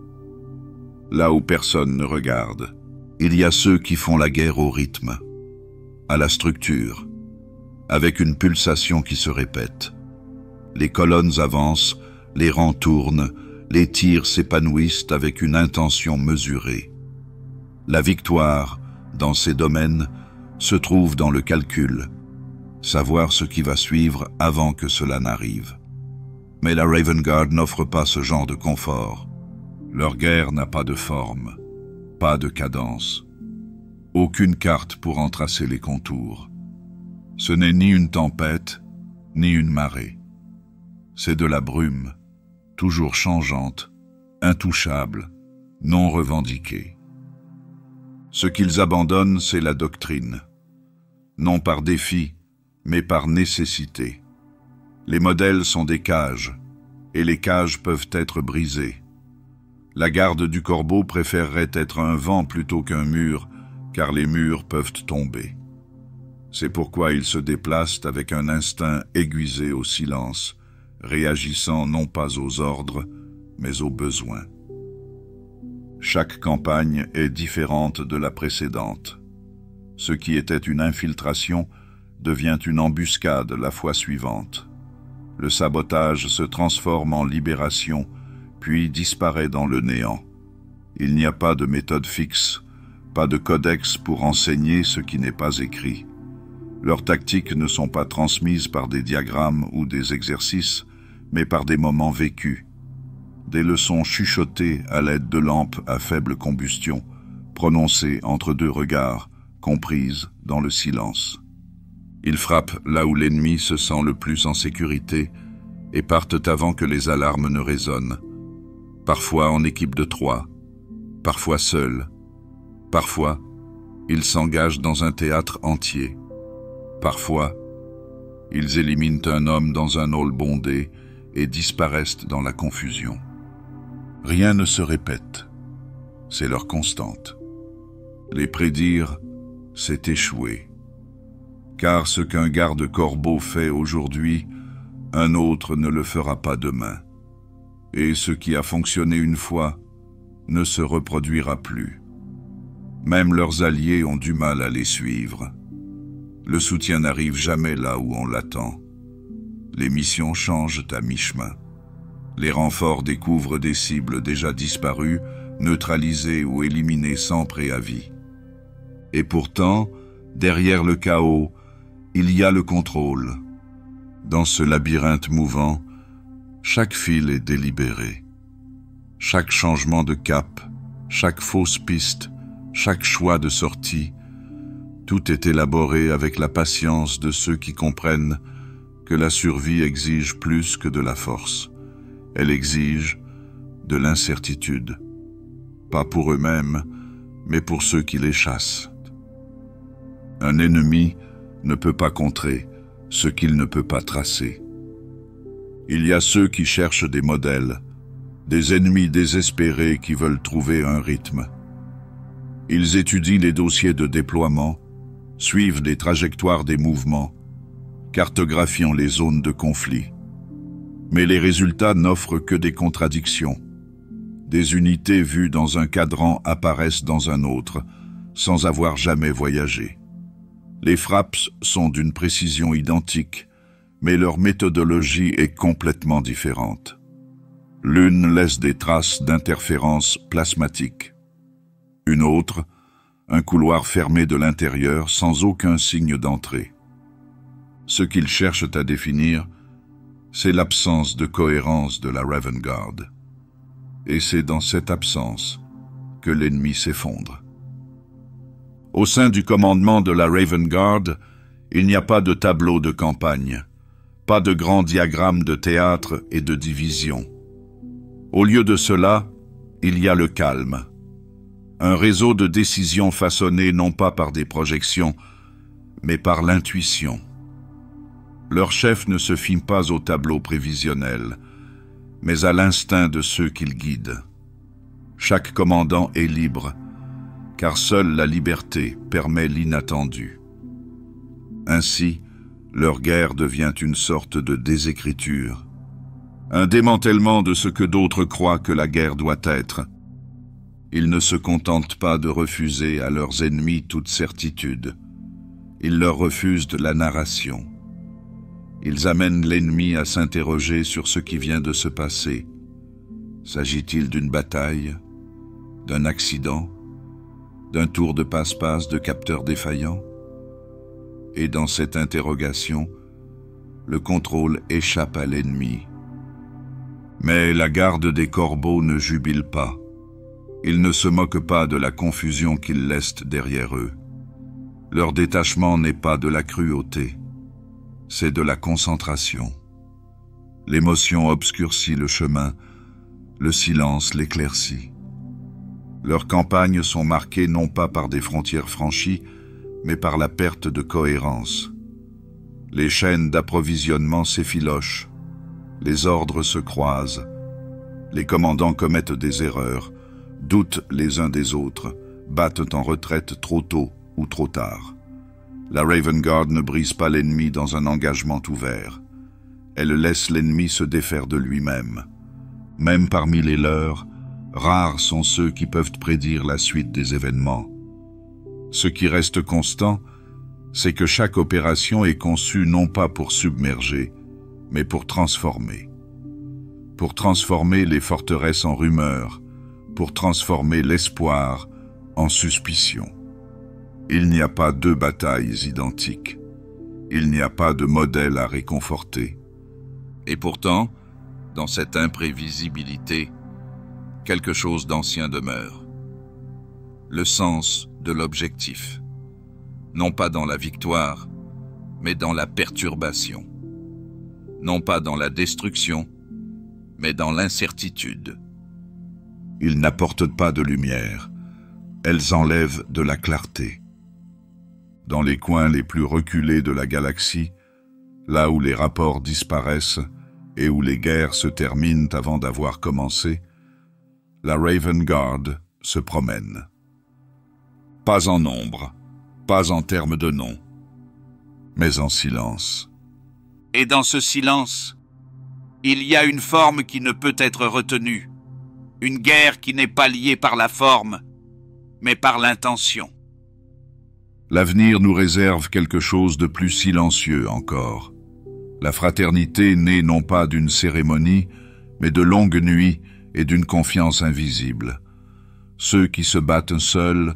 Là où personne ne regarde, il y a ceux qui font la guerre au rythme, à la structure, avec une pulsation qui se répète. Les colonnes avancent, les rangs tournent, les tirs s'épanouissent avec une intention mesurée. La victoire, dans ces domaines, se trouve dans le calcul, savoir ce qui va suivre avant que cela n'arrive. Mais la Raven Guard n'offre pas ce genre de confort. Leur guerre n'a pas de forme, pas de cadence, aucune carte pour en tracer les contours. Ce n'est ni une tempête, ni une marée. C'est de la brume, toujours changeante, intouchable, non revendiquée. Ce qu'ils abandonnent, c'est la doctrine. Non par défi, mais par nécessité. Les modèles sont des cages, et les cages peuvent être brisées. La garde du corbeau préférerait être un vent plutôt qu'un mur, car les murs peuvent tomber. C'est pourquoi ils se déplacent avec un instinct aiguisé au silence, réagissant non pas aux ordres, mais aux besoins. Chaque campagne est différente de la précédente. Ce qui était une infiltration devient une embuscade la fois suivante. Le sabotage se transforme en libération, puis disparaît dans le néant. Il n'y a pas de méthode fixe, pas de codex pour enseigner ce qui n'est pas écrit. Leurs tactiques ne sont pas transmises par des diagrammes ou des exercices, mais par des moments vécus. Des leçons chuchotées à l'aide de lampes à faible combustion, prononcées entre deux regards, comprises dans le silence. Ils frappent là où l'ennemi se sent le plus en sécurité et partent avant que les alarmes ne résonnent. Parfois en équipe de 3, parfois seuls. Parfois, ils s'engagent dans un théâtre entier. Parfois, ils éliminent un homme dans un hall bondé et disparaissent dans la confusion. Rien ne se répète, c'est leur constante. Les prédire, c'est échouer. Car ce qu'un garde-corbeau fait aujourd'hui, un autre ne le fera pas demain. Et ce qui a fonctionné une fois ne se reproduira plus. Même leurs alliés ont du mal à les suivre. Le soutien n'arrive jamais là où on l'attend. Les missions changent à mi-chemin. Les renforts découvrent des cibles déjà disparues, neutralisées ou éliminées sans préavis. Et pourtant, derrière le chaos, il y a le contrôle. Dans ce labyrinthe mouvant, chaque fil est délibéré. Chaque changement de cap, chaque fausse piste, chaque choix de sortie, tout est élaboré avec la patience de ceux qui comprennent que la survie exige plus que de la force. Elle exige de l'incertitude, pas pour eux-mêmes, mais pour ceux qui les chassent. Un ennemi ne peut pas contrer ce qu'il ne peut pas tracer. Il y a ceux qui cherchent des modèles, des ennemis désespérés qui veulent trouver un rythme. Ils étudient les dossiers de déploiement, suivent les trajectoires des mouvements, cartographiant les zones de conflit. Mais les résultats n'offrent que des contradictions. Des unités vues dans un cadran apparaissent dans un autre, sans avoir jamais voyagé. Les frappes sont d'une précision identique, mais leur méthodologie est complètement différente. L'une laisse des traces d'interférences plasmatiques. Une autre, un couloir fermé de l'intérieur sans aucun signe d'entrée. Ce qu'ils cherchent à définir, c'est l'absence de cohérence de la Raven Guard. Et c'est dans cette absence que l'ennemi s'effondre. Au sein du commandement de la Raven Guard, il n'y a pas de tableau de campagne, pas de grand diagramme de théâtre et de division. Au lieu de cela, il y a le calme. Un réseau de décisions façonné non pas par des projections, mais par l'intuition. Leur chef ne se fie pas au tableau prévisionnel, mais à l'instinct de ceux qu'ils guident. Chaque commandant est libre, car seule la liberté permet l'inattendu. Ainsi, leur guerre devient une sorte de désécriture, un démantèlement de ce que d'autres croient que la guerre doit être. Ils ne se contentent pas de refuser à leurs ennemis toute certitude. Ils leur refusent de la narration. Ils amènent l'ennemi à s'interroger sur ce qui vient de se passer. S'agit-il d'une bataille, d'un accident, d'un tour de passe-passe de capteurs défaillants? Et dans cette interrogation, le contrôle échappe à l'ennemi. Mais la garde des corbeaux ne jubile pas. Ils ne se moquent pas de la confusion qu'ils laissent derrière eux. Leur détachement n'est pas de la cruauté, c'est de la concentration. L'émotion obscurcit le chemin, le silence l'éclaircit. Leurs campagnes sont marquées non pas par des frontières franchies, mais par la perte de cohérence. Les chaînes d'approvisionnement s'effilochent, les ordres se croisent, les commandants commettent des erreurs, doutent les uns des autres, battent en retraite trop tôt ou trop tard. La Raven Guard ne brise pas l'ennemi dans un engagement ouvert. Elle laisse l'ennemi se défaire de lui-même. Même parmi les leurs, rares sont ceux qui peuvent prédire la suite des événements. Ce qui reste constant, c'est que chaque opération est conçue non pas pour submerger, mais pour transformer. Pour transformer les forteresses en rumeurs, pour transformer l'espoir en suspicion. Il n'y a pas deux batailles identiques. Il n'y a pas de modèle à réconforter. Et pourtant, dans cette imprévisibilité, quelque chose d'ancien demeure. Le sens de l'objectif. Non pas dans la victoire, mais dans la perturbation. Non pas dans la destruction, mais dans l'incertitude. Ils n'apportent pas de lumière, elles enlèvent de la clarté. Dans les coins les plus reculés de la galaxie, là où les rapports disparaissent et où les guerres se terminent avant d'avoir commencé, la Raven Guard se promène. Pas en nombre, pas en termes de nom, mais en silence. Et dans ce silence, il y a une forme qui ne peut être retenue, Une guerre qui n'est pas liée par la forme, mais par l'intention. L'avenir nous réserve quelque chose de plus silencieux encore. La fraternité née non pas d'une cérémonie, mais de longues nuits et d'une confiance invisible. Ceux qui se battent seuls,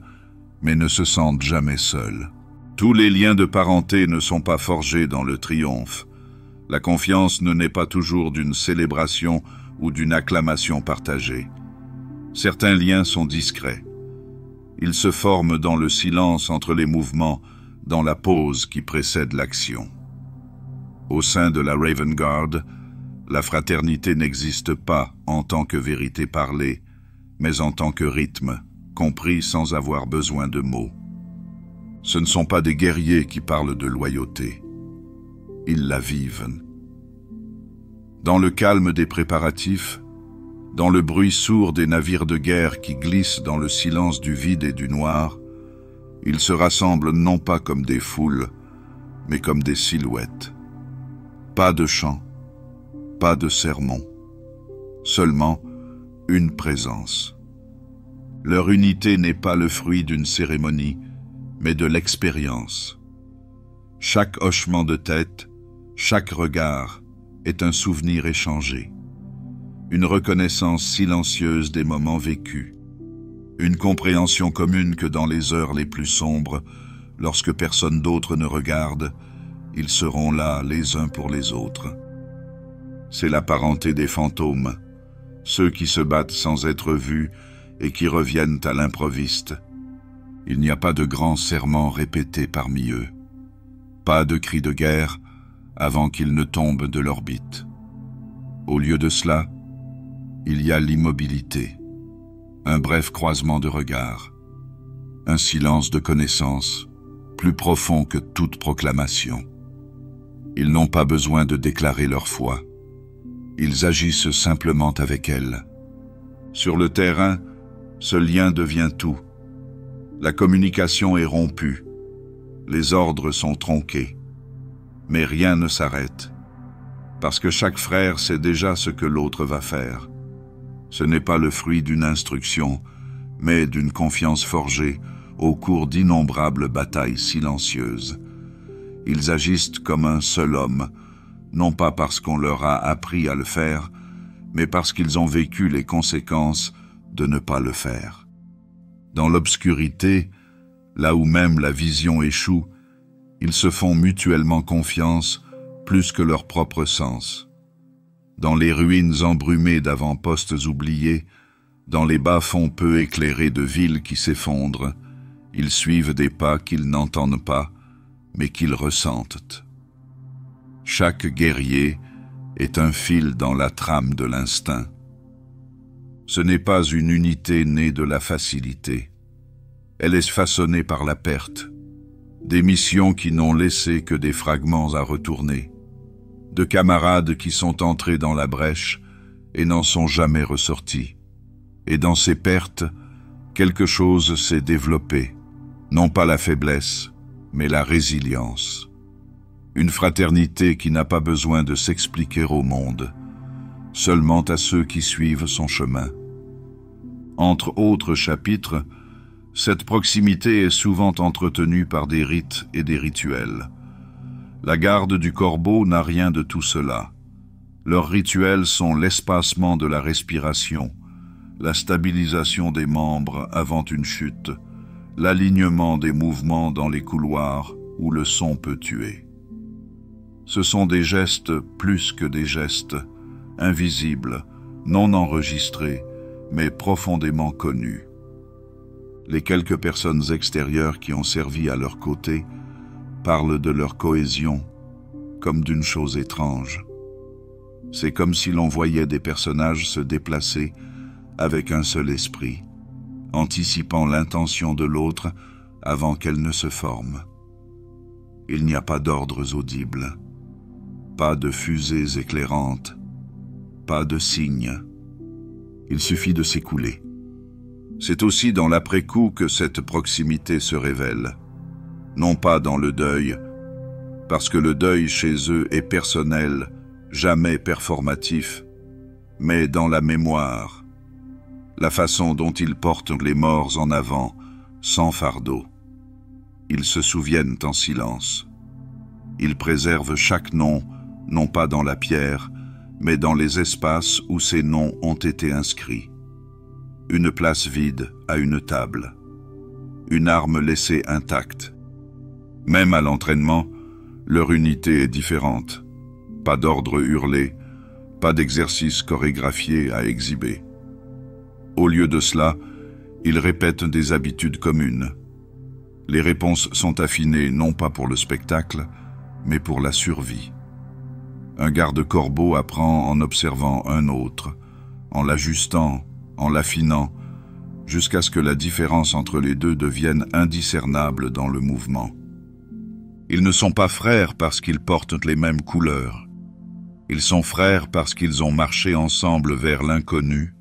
mais ne se sentent jamais seuls. Tous les liens de parenté ne sont pas forgés dans le triomphe. La confiance ne naît pas toujours d'une célébration ou d'une acclamation partagée. Certains liens sont discrets. Ils se forment dans le silence entre les mouvements, dans la pause qui précède l'action. Au sein de la Raven Guard, la fraternité n'existe pas en tant que vérité parlée, mais en tant que rythme, compris sans avoir besoin de mots. Ce ne sont pas des guerriers qui parlent de loyauté. Ils la vivent. Dans le calme des préparatifs, dans le bruit sourd des navires de guerre qui glissent dans le silence du vide et du noir, ils se rassemblent non pas comme des foules, mais comme des silhouettes. Pas de chant, pas de sermon, seulement une présence. Leur unité n'est pas le fruit d'une cérémonie, mais de l'expérience. Chaque hochement de tête, chaque regard est un souvenir échangé, une reconnaissance silencieuse des moments vécus, une compréhension commune que dans les heures les plus sombres, lorsque personne d'autre ne regarde, ils seront là les uns pour les autres. C'est la parenté des fantômes, ceux qui se battent sans être vus et qui reviennent à l'improviste. Il n'y a pas de grands serments répétés parmi eux, pas de cris de guerre avant qu'ils ne tombent de l'orbite. Au lieu de cela, il y a l'immobilité, un bref croisement de regards, un silence de connaissance plus profond que toute proclamation. Ils n'ont pas besoin de déclarer leur foi, ils agissent simplement avec elle. Sur le terrain, ce lien devient tout. La communication est rompue, les ordres sont tronqués, mais rien ne s'arrête, parce que chaque frère sait déjà ce que l'autre va faire. Ce n'est pas le fruit d'une instruction, mais d'une confiance forgée au cours d'innombrables batailles silencieuses. Ils agissent comme un seul homme, non pas parce qu'on leur a appris à le faire, mais parce qu'ils ont vécu les conséquences de ne pas le faire. Dans l'obscurité, là où même la vision échoue, ils se font mutuellement confiance plus que leur propre sens. Dans les ruines embrumées d'avant-postes oubliés, dans les bas-fonds peu éclairés de villes qui s'effondrent, ils suivent des pas qu'ils n'entendent pas, mais qu'ils ressentent. Chaque guerrier est un fil dans la trame de l'instinct. Ce n'est pas une unité née de la facilité. Elle est façonnée par la perte, des missions qui n'ont laissé que des fragments à retourner, de camarades qui sont entrés dans la brèche et n'en sont jamais ressortis. Et dans ces pertes, quelque chose s'est développé, non pas la faiblesse, mais la résilience. Une fraternité qui n'a pas besoin de s'expliquer au monde, seulement à ceux qui suivent son chemin. Entre autres chapitres, cette proximité est souvent entretenue par des rites et des rituels. La garde du corbeau n'a rien de tout cela. Leurs rituels sont l'espacement de la respiration, la stabilisation des membres avant une chute, l'alignement des mouvements dans les couloirs où le son peut tuer. Ce sont des gestes plus que des gestes, invisibles, non enregistrés, mais profondément connus. Les quelques personnes extérieures qui ont servi à leur côté parlent de leur cohésion comme d'une chose étrange. C'est comme si l'on voyait des personnages se déplacer avec un seul esprit, anticipant l'intention de l'autre avant qu'elle ne se forme. Il n'y a pas d'ordres audibles, pas de fusées éclairantes, pas de signes. Il suffit de s'écouler. C'est aussi dans l'après-coup que cette proximité se révèle, non pas dans le deuil, parce que le deuil chez eux est personnel, jamais performatif, mais dans la mémoire. la façon dont ils portent les morts en avant, sans fardeau. Ils se souviennent en silence. Ils préservent chaque nom, non pas dans la pierre, mais dans les espaces où ces noms ont été inscrits. Une place vide à une table. Une arme laissée intacte. Même à l'entraînement, leur unité est différente. Pas d'ordre hurlé, pas d'exercice chorégraphié à exhiber. Au lieu de cela, ils répètent des habitudes communes. Les réponses sont affinées non pas pour le spectacle, mais pour la survie. Un garde-corbeau apprend en observant un autre, en l'ajustant, en l'affinant, jusqu'à ce que la différence entre les deux devienne indiscernable dans le mouvement. Ils ne sont pas frères parce qu'ils portent les mêmes couleurs. Ils sont frères parce qu'ils ont marché ensemble vers l'inconnu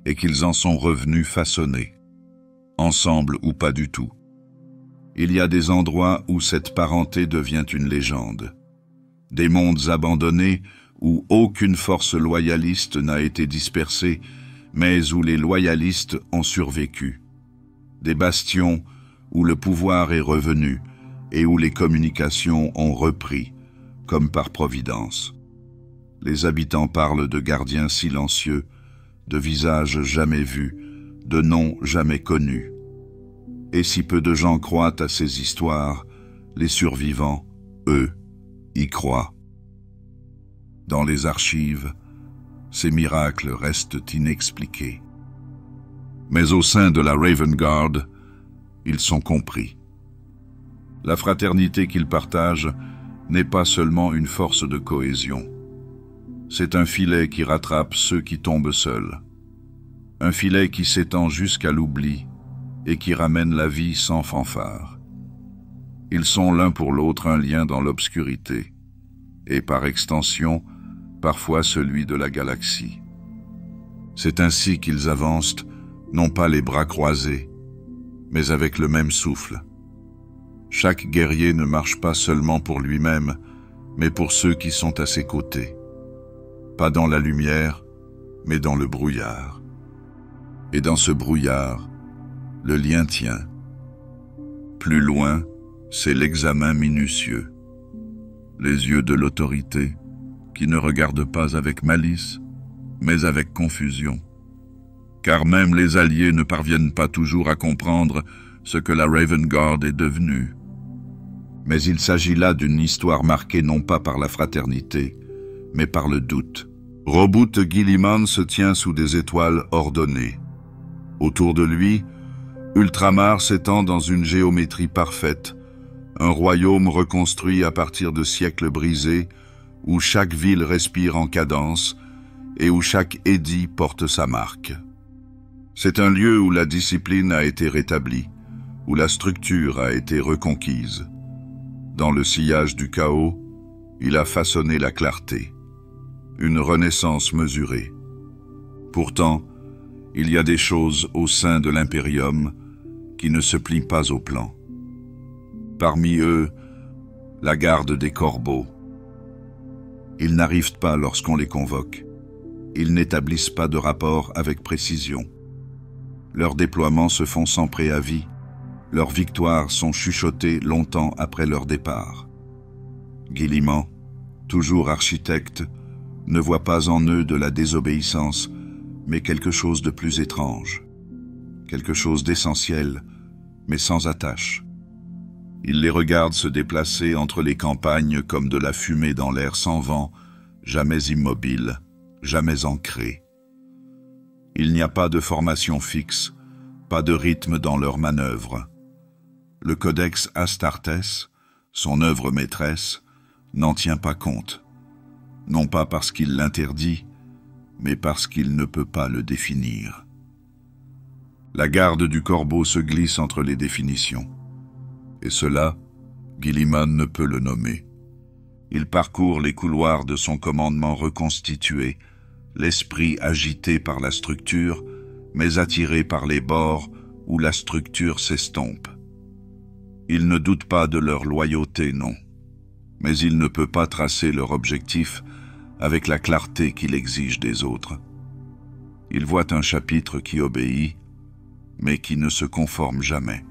et qu'ils en sont revenus façonnés, ensemble ou pas du tout. Il y a des endroits où cette parenté devient une légende, des mondes abandonnés où aucune force loyaliste n'a été dispersée, mais où les loyalistes ont survécu, des bastions où le pouvoir est revenu et où les communications ont repris, comme par providence. Les habitants parlent de gardiens silencieux, de visages jamais vus, de noms jamais connus. Et si peu de gens croient à ces histoires, les survivants, eux, y croient. Dans les archives, ces miracles restent inexpliqués. Mais au sein de la Raven Guard, ils sont compris. La fraternité qu'ils partagent n'est pas seulement une force de cohésion. C'est un filet qui rattrape ceux qui tombent seuls. Un filet qui s'étend jusqu'à l'oubli et qui ramène la vie sans fanfare. Ils sont l'un pour l'autre un lien dans l'obscurité, et par extension, parfois celui de la galaxie. C'est ainsi qu'ils avancent, non pas les bras croisés, mais avec le même souffle. Chaque guerrier ne marche pas seulement pour lui-même, mais pour ceux qui sont à ses côtés. Pas dans la lumière, mais dans le brouillard. Et dans ce brouillard, le lien tient. Plus loin, c'est l'examen minutieux. Les yeux de l'autorité, qui ne regardent pas avec malice, mais avec confusion. Car même les alliés ne parviennent pas toujours à comprendre ce que la Raven Guard est devenue. Mais il s'agit là d'une histoire marquée non pas par la fraternité, mais par le doute. Roboute Guilliman se tient sous des étoiles ordonnées. Autour de lui, Ultramar s'étend dans une géométrie parfaite, un royaume reconstruit à partir de siècles brisés, où chaque ville respire en cadence et où chaque édit porte sa marque. C'est un lieu où la discipline a été rétablie, où la structure a été reconquise. Dans le sillage du chaos, il a façonné la clarté, une renaissance mesurée. Pourtant, il y a des choses au sein de l'Impérium qui ne se plient pas au plan. Parmi eux, la garde des corbeaux. Ils n'arrivent pas lorsqu'on les convoque. Ils n'établissent pas de rapport avec précision. Leurs déploiements se font sans préavis. Leurs victoires sont chuchotées longtemps après leur départ. Guilliman, toujours architecte, ne voit pas en eux de la désobéissance, mais quelque chose de plus étrange. Quelque chose d'essentiel, mais sans attache. Il les regarde se déplacer entre les campagnes comme de la fumée dans l'air sans vent, jamais immobile, jamais ancrée. Il n'y a pas de formation fixe, pas de rythme dans leurs manœuvres. Le codex Astartes, son œuvre maîtresse, n'en tient pas compte. Non pas parce qu'il l'interdit, mais parce qu'il ne peut pas le définir. La garde du corbeau se glisse entre les définitions. Et cela, Guilliman ne peut le nommer. Il parcourt les couloirs de son commandement reconstitué, l'esprit agité par la structure, mais attiré par les bords où la structure s'estompe. Il ne doute pas de leur loyauté, non, mais il ne peut pas tracer leur objectif avec la clarté qu'il exige des autres. Il voit un chapitre qui obéit, mais qui ne se conforme jamais.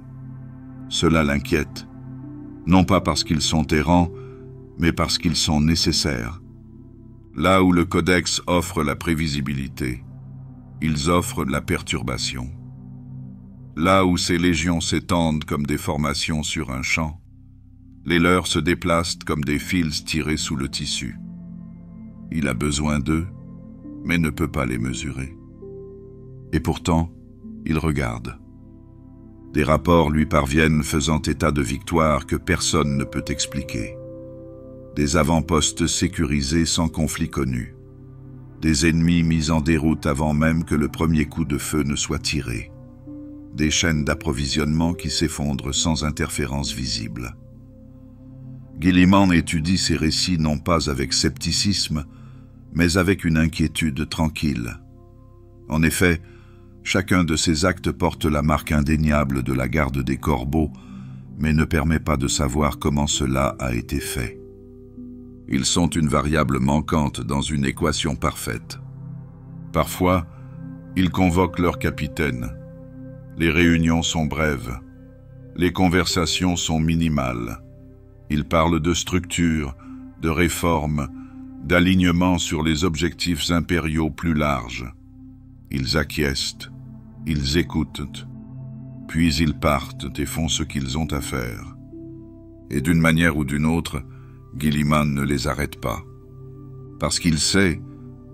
Cela l'inquiète, non pas parce qu'ils sont errants, mais parce qu'ils sont nécessaires. Là où le codex offre la prévisibilité, ils offrent la perturbation. Là où ces légions s'étendent comme des formations sur un champ, les leurs se déplacent comme des fils tirés sous le tissu. Il a besoin d'eux, mais ne peut pas les mesurer. Et pourtant, il regarde. Des rapports lui parviennent faisant état de victoires que personne ne peut expliquer. Des avant-postes sécurisés sans conflit connu. Des ennemis mis en déroute avant même que le premier coup de feu ne soit tiré. Des chaînes d'approvisionnement qui s'effondrent sans interférence visible. Guilliman étudie ces récits non pas avec scepticisme, mais avec une inquiétude tranquille. En effet, chacun de ces actes porte la marque indéniable de la garde des corbeaux, mais ne permet pas de savoir comment cela a été fait. Ils sont une variable manquante dans une équation parfaite. Parfois, ils convoquent leur capitaine. Les réunions sont brèves. Les conversations sont minimales. Ils parlent de structure, de réforme, d'alignement sur les objectifs impériaux plus larges. Ils acquiescent, ils écoutent, puis ils partent et font ce qu'ils ont à faire. Et d'une manière ou d'une autre, Guilliman ne les arrête pas. Parce qu'il sait,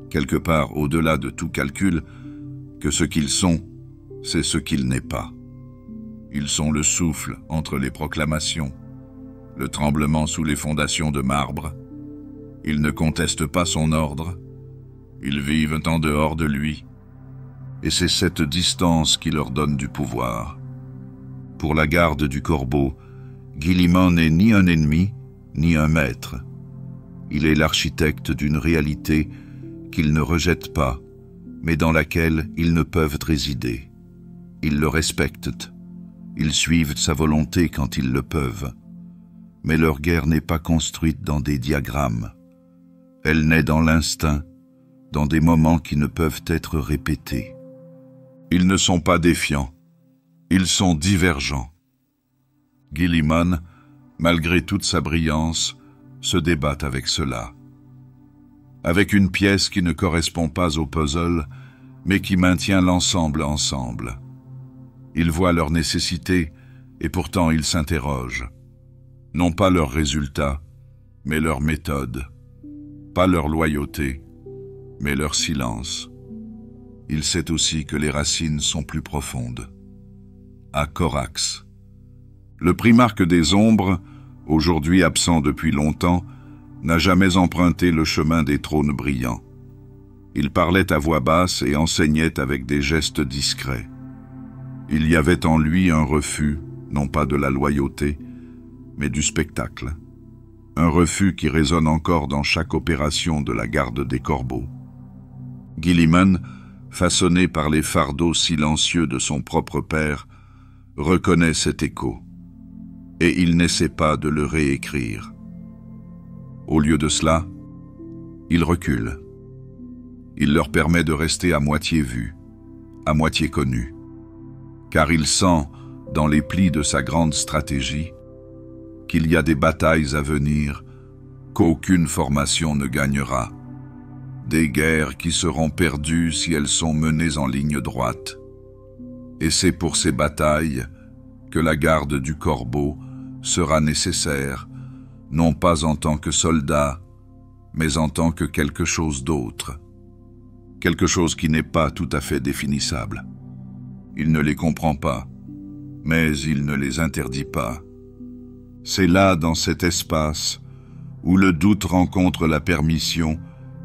quelque part au-delà de tout calcul, que ce qu'ils sont, c'est ce qu'il n'est pas. Ils sont le souffle entre les proclamations, le tremblement sous les fondations de marbre. Ils ne contestent pas son ordre, ils vivent en dehors de lui, et c'est cette distance qui leur donne du pouvoir. Pour la garde du corbeau, Guilliman n'est ni un ennemi, ni un maître. Il est l'architecte d'une réalité qu'ils ne rejettent pas, mais dans laquelle ils ne peuvent résider. Ils le respectent, ils suivent sa volonté quand ils le peuvent. Mais leur guerre n'est pas construite dans des diagrammes. Elle naît dans l'instinct, dans des moments qui ne peuvent être répétés. Ils ne sont pas défiants, ils sont divergents. Guilliman, malgré toute sa brillance, se débat avec cela. Avec une pièce qui ne correspond pas au puzzle, mais qui maintient l'ensemble ensemble. Il voit leur nécessité, et pourtant il s'interroge. Non pas leurs résultats, mais leur méthode. Pas leur loyauté, mais leur silence. Il sait aussi que les racines sont plus profondes. À Corax. Le primarque des ombres, aujourd'hui absent depuis longtemps, n'a jamais emprunté le chemin des trônes brillants. Il parlait à voix basse et enseignait avec des gestes discrets. Il y avait en lui un refus, non pas de la loyauté, mais du spectacle. Un refus qui résonne encore dans chaque opération de la garde des corbeaux. Guilliman, façonné par les fardeaux silencieux de son propre père, reconnaît cet écho, et il n'essaie pas de le réécrire. Au lieu de cela, il recule. Il leur permet de rester à moitié vu, à moitié connu, car il sent, dans les plis de sa grande stratégie, qu'il y a des batailles à venir qu'aucune formation ne gagnera, des guerres qui seront perdues si elles sont menées en ligne droite. Et c'est pour ces batailles que la garde du corbeau sera nécessaire, non pas en tant que soldat, mais en tant que quelque chose d'autre. Quelque chose qui n'est pas tout à fait définissable. Il ne les comprend pas, mais il ne les interdit pas. C'est là, dans cet espace, où le doute rencontre la permission,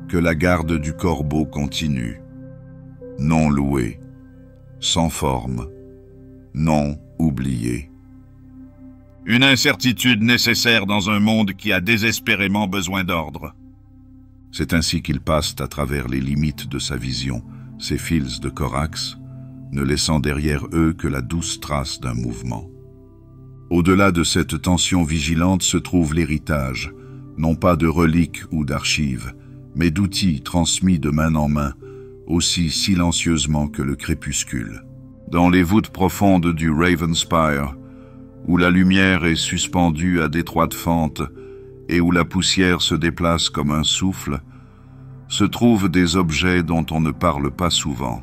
que la garde du corbeau continue. Non loué, sans forme, non oublié. Une incertitude nécessaire dans un monde qui a désespérément besoin d'ordre. C'est ainsi qu'ils passent à travers les limites de sa vision, ces fils de Corax, ne laissant derrière eux que la douce trace d'un mouvement. Au-delà de cette tension vigilante se trouve l'héritage, non pas de reliques ou d'archives, mais d'outils transmis de main en main, aussi silencieusement que le crépuscule. Dans les voûtes profondes du Ravenspire, où la lumière est suspendue à d'étroites fentes et où la poussière se déplace comme un souffle, se trouvent des objets dont on ne parle pas souvent.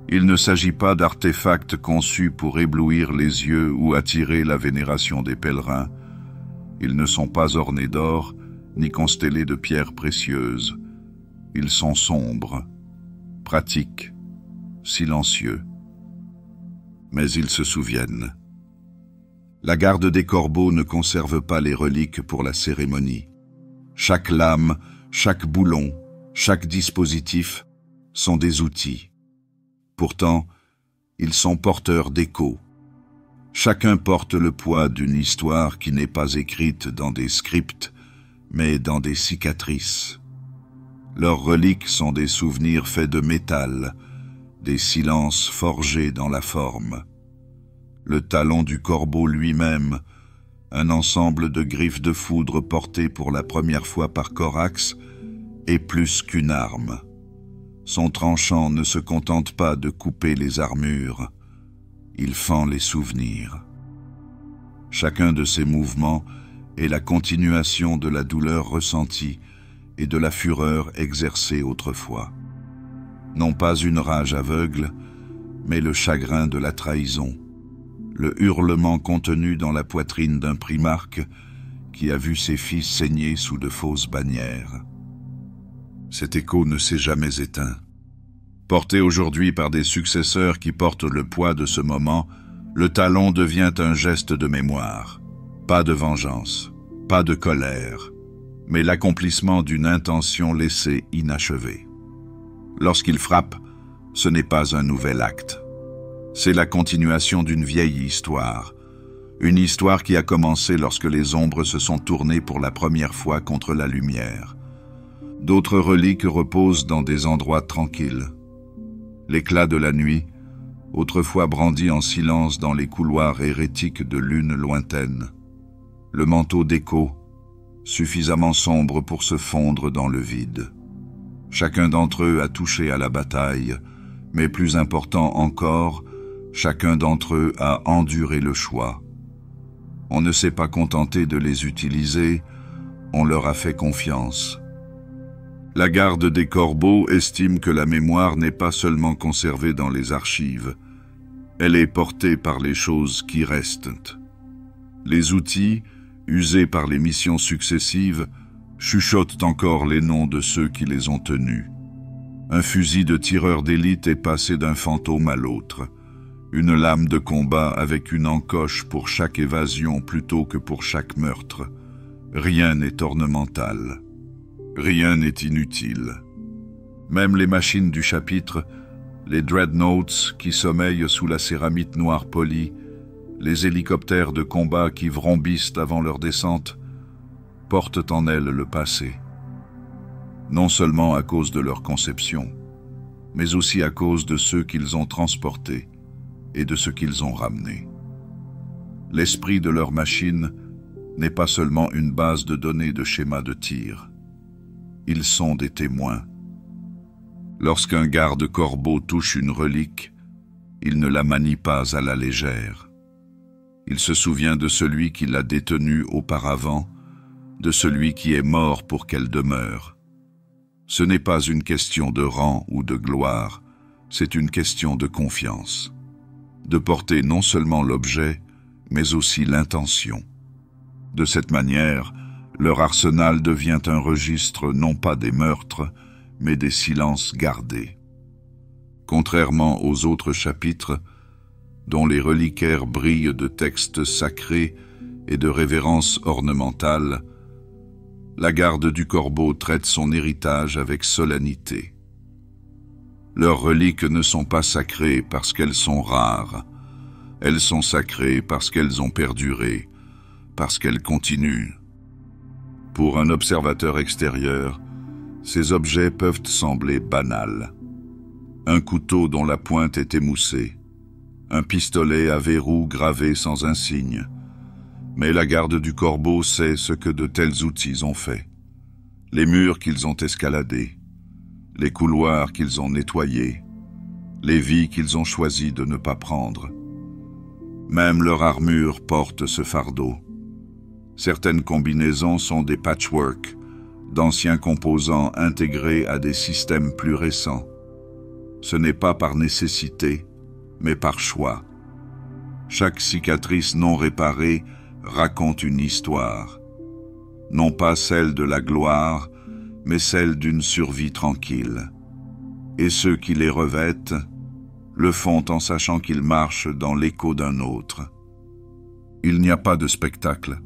Il ne s'agit pas d'artefacts conçus pour éblouir les yeux ou attirer la vénération des pèlerins. Ils ne sont pas ornés d'or, ni constellés de pierres précieuses. Ils sont sombres, pratiques, silencieux. Mais ils se souviennent. La garde des corbeaux ne conserve pas les reliques pour la cérémonie. Chaque lame, chaque boulon, chaque dispositif sont des outils. Pourtant, ils sont porteurs d'écho. Chacun porte le poids d'une histoire qui n'est pas écrite dans des scripts, mais dans des cicatrices. Leurs reliques sont des souvenirs faits de métal, des silences forgés dans la forme. Le talon du corbeau lui-même, un ensemble de griffes de foudre portées pour la première fois par Corax, est plus qu'une arme. Son tranchant ne se contente pas de couper les armures, il fend les souvenirs. Chacun de ces mouvements est la continuation de la douleur ressentie et de la fureur exercée autrefois. Non pas une rage aveugle, mais le chagrin de la trahison, le hurlement contenu dans la poitrine d'un primarque qui a vu ses fils saigner sous de fausses bannières. Cet écho ne s'est jamais éteint. Porté aujourd'hui par des successeurs qui portent le poids de ce moment, le talon devient un geste de mémoire. Pas de vengeance, pas de colère, mais l'accomplissement d'une intention laissée inachevée. Lorsqu'il frappe, ce n'est pas un nouvel acte. C'est la continuation d'une vieille histoire. Une histoire qui a commencé lorsque les ombres se sont tournées pour la première fois contre la lumière. D'autres reliques reposent dans des endroits tranquilles. L'éclat de la nuit, autrefois brandi en silence dans les couloirs hérétiques de lunes lointaines. Le manteau d'écho, suffisamment sombre pour se fondre dans le vide. Chacun d'entre eux a touché à la bataille, mais plus important encore, chacun d'entre eux a enduré le choix. On ne s'est pas contenté de les utiliser, on leur a fait confiance. La garde des corbeaux estime que la mémoire n'est pas seulement conservée dans les archives, elle est portée par les choses qui restent. Les outils, usés par les missions successives, chuchotent encore les noms de ceux qui les ont tenus. Un fusil de tireur d'élite est passé d'un fantôme à l'autre, une lame de combat avec une encoche pour chaque évasion plutôt que pour chaque meurtre. Rien n'est ornemental. Rien n'est inutile. Même les machines du chapitre, les dreadnoughts qui sommeillent sous la céramite noire polie, les hélicoptères de combat qui vrombissent avant leur descente, portent en elles le passé. Non seulement à cause de leur conception, mais aussi à cause de ceux qu'ils ont transportés et de ceux qu'ils ont ramenés. L'esprit de leur machine n'est pas seulement une base de données de schémas de tir. Ils sont des témoins. Lorsqu'un garde-corbeau touche une relique, il ne la manie pas à la légère. Il se souvient de celui qui l'a détenue auparavant, de celui qui est mort pour qu'elle demeure. Ce n'est pas une question de rang ou de gloire, c'est une question de confiance. De porter non seulement l'objet, mais aussi l'intention. De cette manière, leur arsenal devient un registre non pas des meurtres, mais des silences gardés. Contrairement aux autres chapitres, dont les reliquaires brillent de textes sacrés et de révérences ornementales, la garde du corbeau traite son héritage avec solennité. Leurs reliques ne sont pas sacrées parce qu'elles sont rares, elles sont sacrées parce qu'elles ont perduré, parce qu'elles continuent. Pour un observateur extérieur, ces objets peuvent sembler banals. Un couteau dont la pointe est émoussée, un pistolet à verrou gravé sans insigne. Mais la garde du corbeau sait ce que de tels outils ont fait, les murs qu'ils ont escaladés, les couloirs qu'ils ont nettoyés, les vies qu'ils ont choisi de ne pas prendre. Même leur armure porte ce fardeau. Certaines combinaisons sont des patchworks, d'anciens composants intégrés à des systèmes plus récents. Ce n'est pas par nécessité, mais par choix. Chaque cicatrice non réparée raconte une histoire. Non pas celle de la gloire, mais celle d'une survie tranquille. Et ceux qui les revêtent le font en sachant qu'ils marchent dans l'écho d'un autre. Il n'y a pas de spectacle.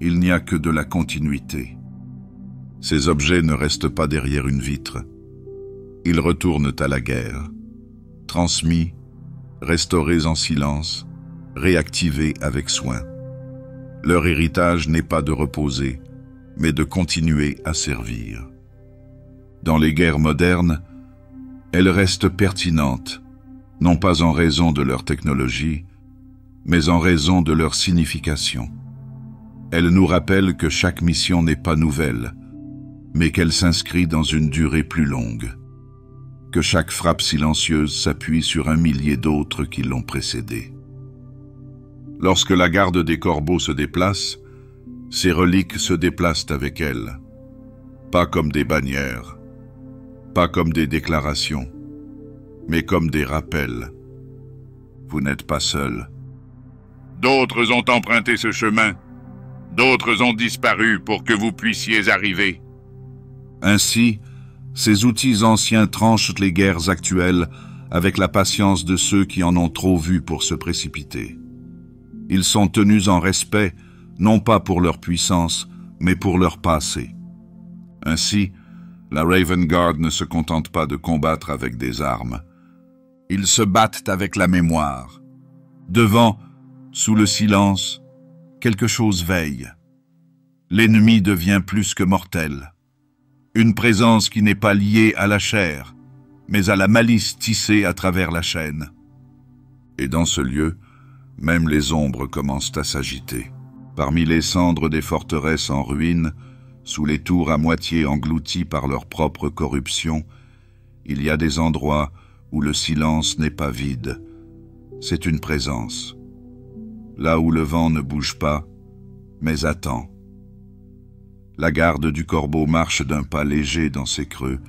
Il n'y a que de la continuité. Ces objets ne restent pas derrière une vitre. Ils retournent à la guerre, transmis, restaurés en silence, réactivés avec soin. Leur héritage n'est pas de reposer, mais de continuer à servir. Dans les guerres modernes, elles restent pertinentes, non pas en raison de leur technologie, mais en raison de leur signification. Elles nous rappellent que chaque mission n'est pas nouvelle, mais qu'elle s'inscrit dans une durée plus longue, que chaque frappe silencieuse s'appuie sur un millier d'autres qui l'ont précédée. Lorsque la garde des corbeaux se déplace, ces reliques se déplacent avec elle, pas comme des bannières, pas comme des déclarations, mais comme des rappels. Vous n'êtes pas seul. D'autres ont emprunté ce chemin, d'autres ont disparu pour que vous puissiez arriver. Ainsi, ces outils anciens tranchent les guerres actuelles avec la patience de ceux qui en ont trop vu pour se précipiter. Ils sont tenus en respect, non pas pour leur puissance, mais pour leur passé. Ainsi, la Raven Guard ne se contente pas de combattre avec des armes. Ils se battent avec la mémoire. Devant, sous le silence, quelque chose veille. L'ennemi devient plus que mortel. Une présence qui n'est pas liée à la chair, mais à la malice tissée à travers la chaîne. Et dans ce lieu, même les ombres commencent à s'agiter. Parmi les cendres des forteresses en ruine, sous les tours à moitié englouties par leur propre corruption, il y a des endroits où le silence n'est pas vide. C'est une présence. Là où le vent ne bouge pas, mais attend. La garde du corbeau marche d'un pas léger dans ses creux,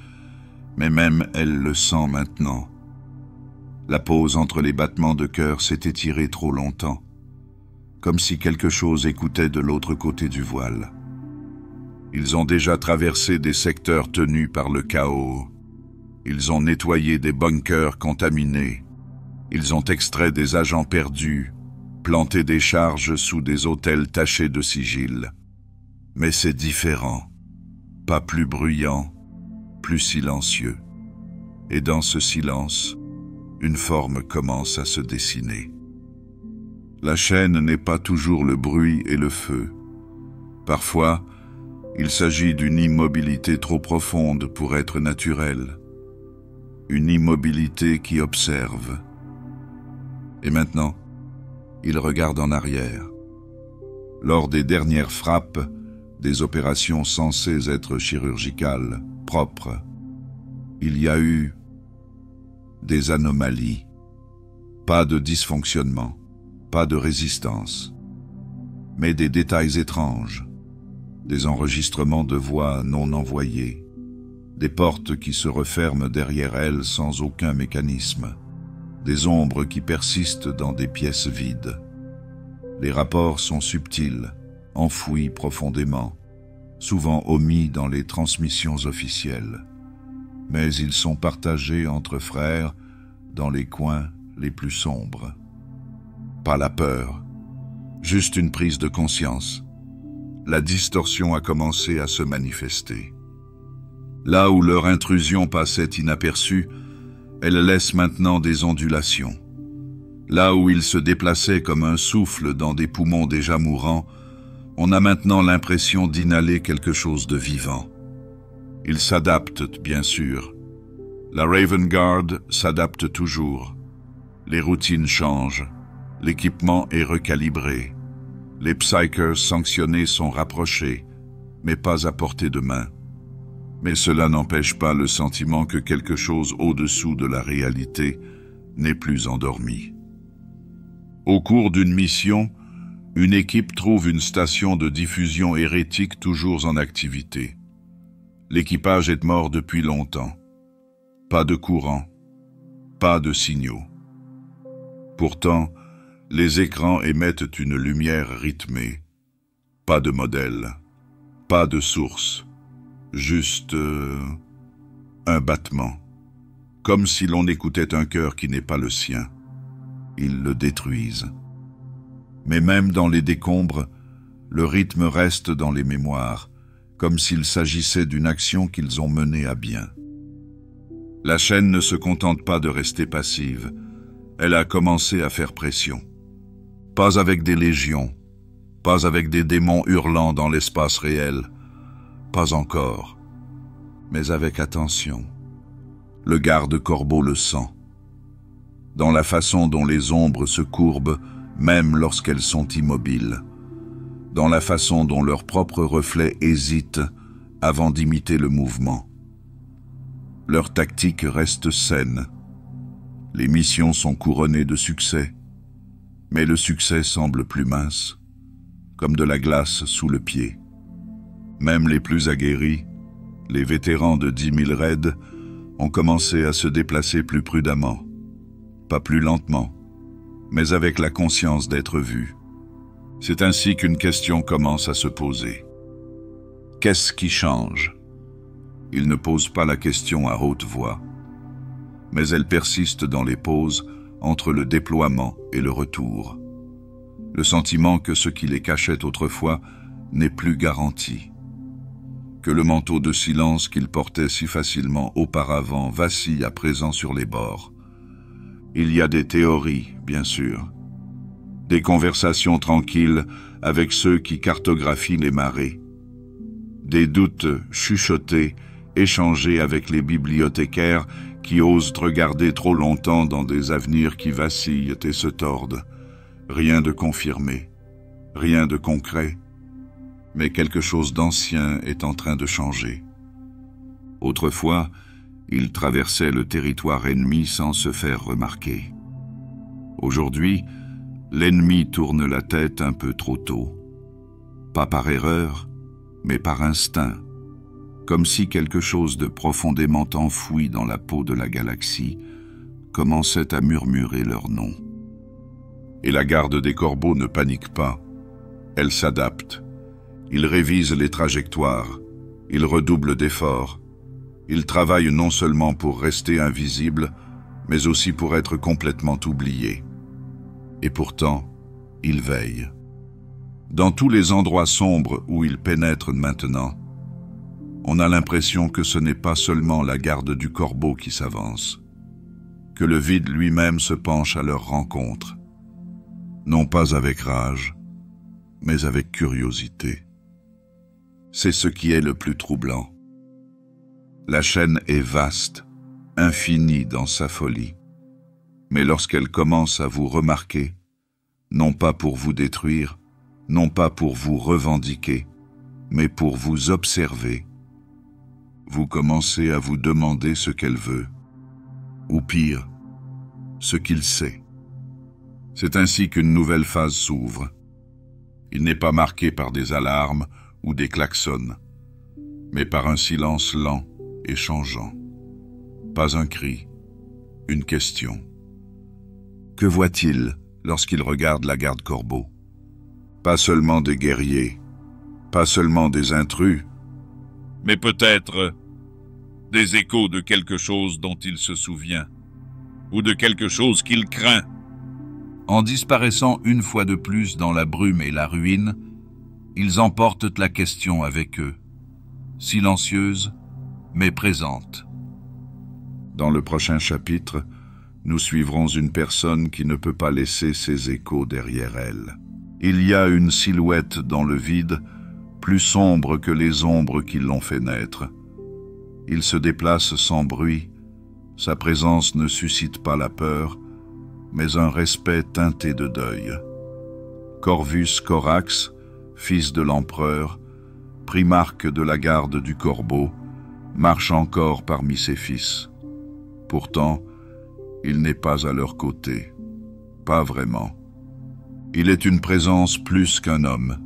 mais même elle le sent maintenant. La pause entre les battements de cœur s'est étirée trop longtemps, comme si quelque chose écoutait de l'autre côté du voile. Ils ont déjà traversé des secteurs tenus par le chaos. Ils ont nettoyé des bunkers contaminés. Ils ont extrait des agents perdus, planté des charges sous des hôtels tachés de sigil. Mais c'est différent, pas plus bruyant, plus silencieux. Et dans ce silence, une forme commence à se dessiner. La chaîne n'est pas toujours le bruit et le feu. Parfois, il s'agit d'une immobilité trop profonde pour être naturelle. Une immobilité qui observe. Et maintenant, il regarde en arrière. Lors des dernières frappes, des opérations censées être chirurgicales, propres, il y a eu des anomalies. Pas de dysfonctionnement, pas de résistance, mais des détails étranges, des enregistrements de voix non envoyées, des portes qui se referment derrière elles sans aucun mécanisme, des ombres qui persistent dans des pièces vides. Les rapports sont subtils, enfouis profondément, souvent omis dans les transmissions officielles, mais ils sont partagés entre frères dans les coins les plus sombres. Pas la peur, juste une prise de conscience. La distorsion a commencé à se manifester. Là où leur intrusion passait inaperçue, elle laisse maintenant des ondulations. Là où ils se déplaçaient comme un souffle dans des poumons déjà mourants, on a maintenant l'impression d'inhaler quelque chose de vivant. Ils s'adaptent, bien sûr. La Raven Guard s'adapte toujours. Les routines changent. L'équipement est recalibré. Les Psykers sanctionnés sont rapprochés, mais pas à portée de main. Mais cela n'empêche pas le sentiment que quelque chose au-dessous de la réalité n'est plus endormi. Au cours d'une mission, une équipe trouve une station de diffusion hérétique toujours en activité. L'équipage est mort depuis longtemps. Pas de courant, pas de signaux. Pourtant, les écrans émettent une lumière rythmée. Pas de modèle, pas de source, juste un battement. Comme si l'on écoutait un cœur qui n'est pas le sien. Ils le détruisent. Mais même dans les décombres, le rythme reste dans les mémoires, comme s'il s'agissait d'une action qu'ils ont menée à bien. La chaîne ne se contente pas de rester passive, elle a commencé à faire pression. Pas avec des légions, pas avec des démons hurlant dans l'espace réel, pas encore, mais avec attention. Le garde-corbeau le sent. Dans la façon dont les ombres se courbent, même lorsqu'elles sont immobiles. Dans la façon dont leur propre reflet hésite avant d'imiter le mouvement. Leur tactique reste saine. Les missions sont couronnées de succès, mais le succès semble plus mince, comme de la glace sous le pied. Même les plus aguerris, les vétérans de 10 000 raids, ont commencé à se déplacer plus prudemment, pas plus lentement, mais avec la conscience d'être vus. C'est ainsi qu'une question commence à se poser. Qu'est-ce qui change? Il ne pose pas la question à haute voix, mais elle persiste dans les pauses entre le déploiement et le retour. Le sentiment que ce qui les cachait autrefois n'est plus garanti, que le manteau de silence qu'ils portaient si facilement auparavant vacille à présent sur les bords. Il y a des théories, bien sûr, des conversations tranquilles avec ceux qui cartographient les marées, des doutes chuchotés, échangés avec les bibliothécaires qui osent regarder trop longtemps dans des avenirs qui vacillent et se tordent. Rien de confirmé, rien de concret, mais quelque chose d'ancien est en train de changer. Autrefois, ils traversaient le territoire ennemi sans se faire remarquer. Aujourd'hui, l'ennemi tourne la tête un peu trop tôt. Pas par erreur, mais par instinct, comme si quelque chose de profondément enfoui dans la peau de la galaxie commençait à murmurer leur nom. Et la garde des corbeaux ne panique pas, elle s'adapte. Ils révisent les trajectoires, ils redoublent d'efforts. Ils travaillent non seulement pour rester invisibles, mais aussi pour être complètement oubliés. Et pourtant, ils veillent. Dans tous les endroits sombres où ils pénètrent maintenant, on a l'impression que ce n'est pas seulement la garde du corbeau qui s'avance, que le vide lui-même se penche à leur rencontre, non pas avec rage, mais avec curiosité. C'est ce qui est le plus troublant. La chaîne est vaste, infinie dans sa folie, mais lorsqu'elle commence à vous remarquer, non pas pour vous détruire, non pas pour vous revendiquer, mais pour vous observer, vous commencez à vous demander ce qu'elle veut, ou pire, ce qu'il sait. C'est ainsi qu'une nouvelle phase s'ouvre. Il n'est pas marqué par des alarmes ou des klaxons, mais par un silence lent et changeant. Pas un cri, une question. Que voit-il lorsqu'il regarde la garde corbeau? Pas seulement des guerriers, pas seulement des intrus, mais peut-être des échos de quelque chose dont il se souvient, ou de quelque chose qu'il craint. En disparaissant une fois de plus dans la brume et la ruine, ils emportent la question avec eux, silencieuse, mais présente. Dans le prochain chapitre, nous suivrons une personne qui ne peut pas laisser ses échos derrière elle. Il y a une silhouette dans le vide, plus sombre que les ombres qui l'ont fait naître. Il se déplace sans bruit, sa présence ne suscite pas la peur, mais un respect teinté de deuil. Corvus Corax, fils de l'empereur, primarque de la garde du corbeau, marche encore parmi ses fils. Pourtant, il n'est pas à leur côté. Pas vraiment. Il est une présence plus qu'un homme.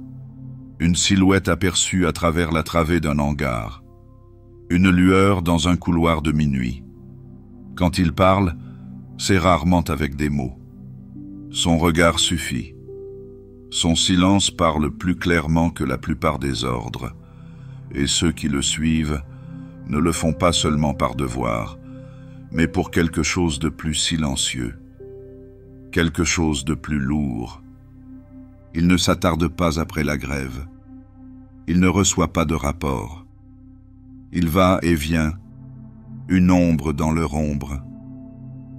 Une silhouette aperçue à travers la travée d'un hangar. Une lueur dans un couloir de minuit. Quand il parle, c'est rarement avec des mots. Son regard suffit. Son silence parle plus clairement que la plupart des ordres. Et ceux qui le suivent ne le font pas seulement par devoir, mais pour quelque chose de plus silencieux, quelque chose de plus lourd. Il ne s'attarde pas après la grève. Il ne reçoit pas de rapport. Il va et vient, une ombre dans leur ombre,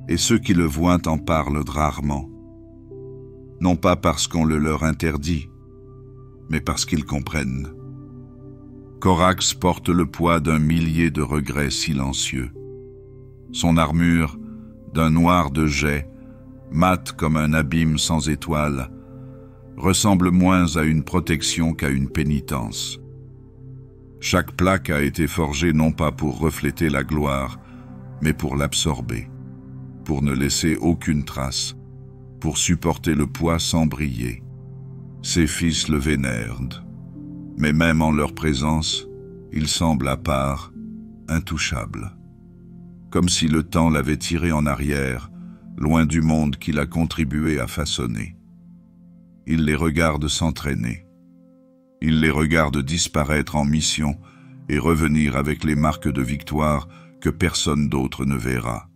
et ceux qui le voient en parlent rarement. Non pas parce qu'on le leur interdit, mais parce qu'ils comprennent. Corax porte le poids d'un millier de regrets silencieux. Son armure, d'un noir de jais, mate comme un abîme sans étoiles, ressemble moins à une protection qu'à une pénitence. Chaque plaque a été forgée non pas pour refléter la gloire, mais pour l'absorber, pour ne laisser aucune trace, pour supporter le poids sans briller. Ses fils le vénèrent, mais même en leur présence, il semble à part, intouchable. Comme si le temps l'avait tiré en arrière, loin du monde qu'il a contribué à façonner. Il les regarde s'entraîner. Il les regarde disparaître en mission et revenir avec les marques de victoire que personne d'autre ne verra.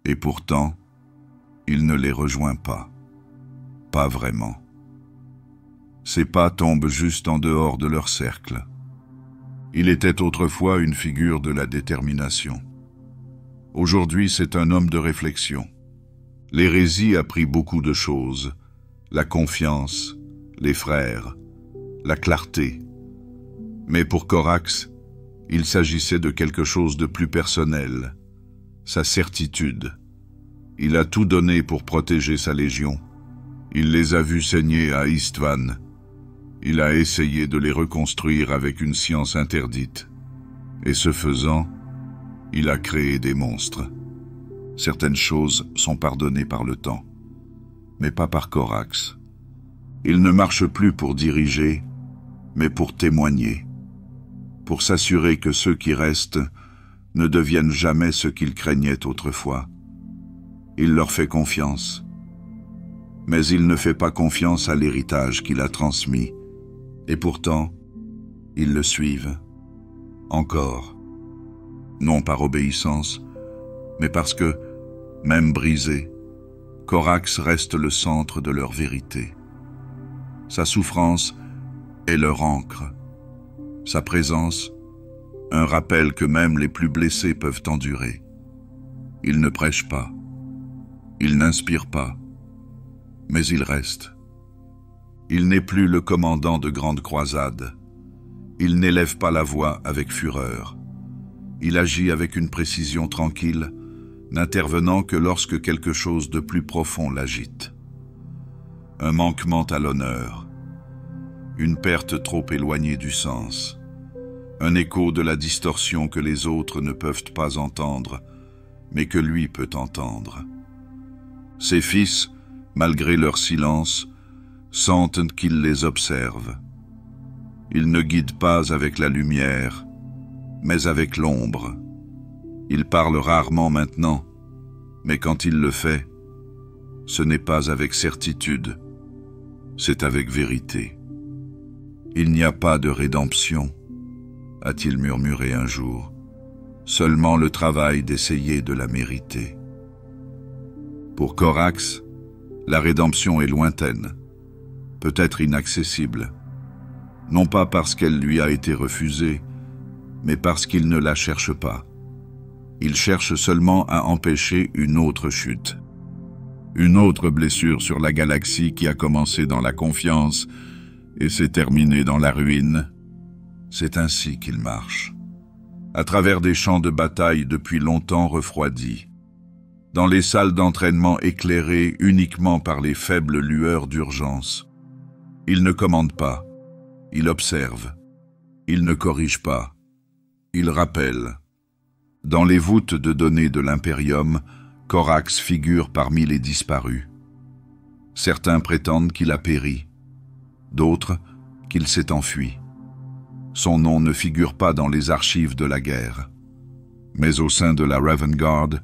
Et pourtant, il ne les rejoint pas. Pas vraiment. Ses pas tombent juste en dehors de leur cercle. Il était autrefois une figure de la détermination. Aujourd'hui, c'est un homme de réflexion. L'hérésie a pris beaucoup de choses. La confiance, les frères, la clarté. Mais pour Corax, il s'agissait de quelque chose de plus personnel, sa certitude. Il a tout donné pour protéger sa légion. Il les a vus saigner à Istvan. Il a essayé de les reconstruire avec une science interdite. Et ce faisant, il a créé des monstres. Certaines choses sont pardonnées par le temps, mais pas par Corax. Il ne marche plus pour diriger, mais pour témoigner, pour s'assurer que ceux qui restent ne deviennent jamais ce qu'ils craignaient autrefois. Il leur fait confiance, mais il ne fait pas confiance à l'héritage qu'il a transmis, et pourtant, ils le suivent, encore, non par obéissance, mais parce que, même brisé, Corax reste le centre de leur vérité. Sa souffrance est leur encre. Sa présence, un rappel que même les plus blessés peuvent endurer. Il ne prêche pas. Il n'inspire pas. Mais il reste. Il n'est plus le commandant de grandes croisades. Il n'élève pas la voix avec fureur. Il agit avec une précision tranquille, n'intervenant que lorsque quelque chose de plus profond l'agite. Un manquement à l'honneur, une perte trop éloignée du sens, un écho de la distorsion que les autres ne peuvent pas entendre, mais que lui peut entendre. Ses fils, malgré leur silence, sentent qu'il les observe. Il ne guide pas avec la lumière, mais avec l'ombre. Il parle rarement maintenant, mais quand il le fait, ce n'est pas avec certitude, c'est avec vérité. Il n'y a pas de rédemption, a-t-il murmuré un jour, seulement le travail d'essayer de la mériter. Pour Corax, la rédemption est lointaine, peut-être inaccessible, non pas parce qu'elle lui a été refusée, mais parce qu'il ne la cherche pas. Il cherche seulement à empêcher une autre chute. Une autre blessure sur la galaxie qui a commencé dans la confiance et s'est terminée dans la ruine. C'est ainsi qu'il marche. À travers des champs de bataille depuis longtemps refroidis, dans les salles d'entraînement éclairées uniquement par les faibles lueurs d'urgence. Il ne commande pas, il observe, il ne corrige pas, Il rappelle. Dans les voûtes de données de l'Imperium, Corax figure parmi les disparus. Certains prétendent qu'il a péri, d'autres qu'il s'est enfui. Son nom ne figure pas dans les archives de la guerre. Mais au sein de la Raven Guard,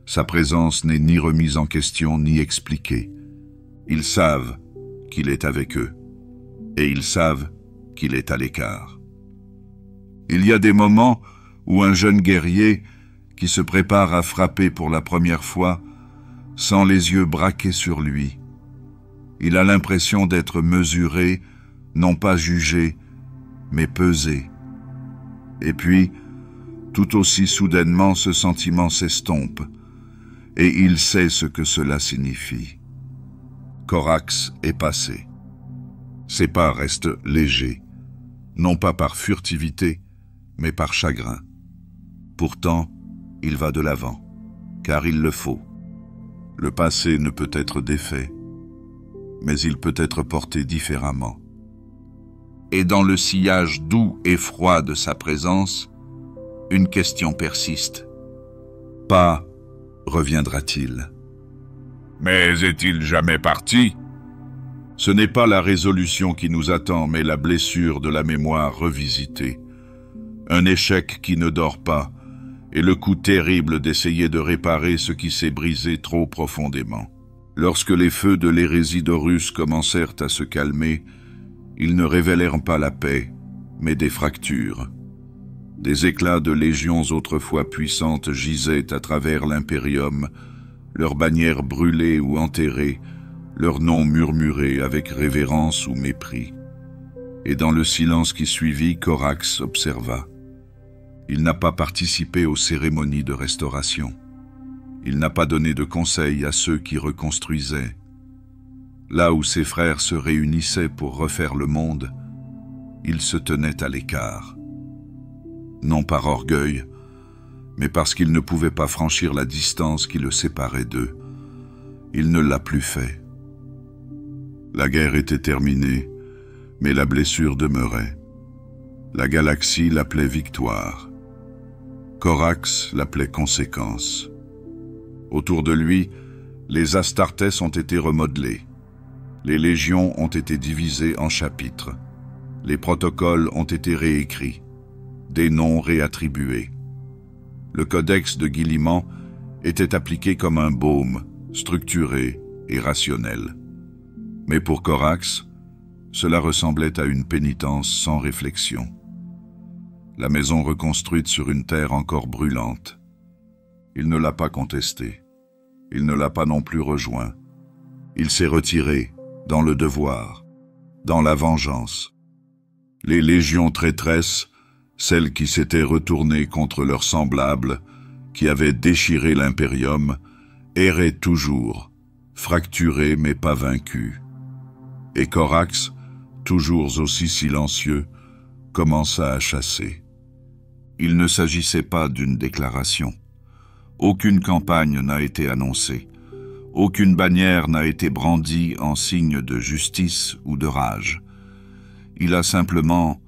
sa présence n'est ni remise en question ni expliquée. Ils savent qu'il est avec eux, et ils savent qu'il est à l'écart. Il y a des moments où un jeune guerrier qui se prépare à frapper pour la première fois sent les yeux braqués sur lui. Il a l'impression d'être mesuré, non pas jugé, mais pesé. Et puis, tout aussi soudainement, ce sentiment s'estompe, et il sait ce que cela signifie. Corax est passé. Ses pas restent légers, non pas par furtivité, mais par chagrin. Pourtant, il va de l'avant, car il le faut. Le passé ne peut être défait, mais il peut être porté différemment. Et dans le sillage doux et froid de sa présence, une question persiste. Pas reviendra-t-il? Mais est-il jamais parti? Ce n'est pas la résolution qui nous attend, mais la blessure de la mémoire revisitée. Un échec qui ne dort pas, et le coup terrible d'essayer de réparer ce qui s'est brisé trop profondément. Lorsque les feux de l'hérésie d'Horus commencèrent à se calmer, ils ne révélèrent pas la paix, mais des fractures. Des éclats de légions autrefois puissantes gisaient à travers l'Imperium, leurs bannières brûlées ou enterrées, leurs noms murmurés avec révérence ou mépris. Et dans le silence qui suivit, Corax observa. Il n'a pas participé aux cérémonies de restauration. Il n'a pas donné de conseils à ceux qui reconstruisaient. Là où ses frères se réunissaient pour refaire le monde, il se tenait à l'écart. Non par orgueil, mais parce qu'il ne pouvait pas franchir la distance qui le séparait d'eux. Il ne l'a plus fait. La guerre était terminée, mais la blessure demeurait. La galaxie l'appelait victoire. Corax l'appelait conséquence. Autour de lui, les Astartés ont été remodelés. Les légions ont été divisées en chapitres. Les protocoles ont été réécrits. Des noms réattribués. Le codex de Guilliman était appliqué comme un baume, structuré et rationnel. Mais pour Corax, cela ressemblait à une pénitence sans réflexion. La maison reconstruite sur une terre encore brûlante. Il ne l'a pas contestée. Il ne l'a pas non plus rejoint. Il s'est retiré dans le devoir, dans la vengeance. Les légions traîtresses, celles qui s'étaient retournées contre leurs semblables, qui avaient déchiré l'Imperium, erraient toujours, fracturées mais pas vaincues. Et Corax, toujours aussi silencieux, commença à chasser. Il ne s'agissait pas d'une déclaration. Aucune campagne n'a été annoncée. Aucune bannière n'a été brandie en signe de justice ou de rage. Il a simplement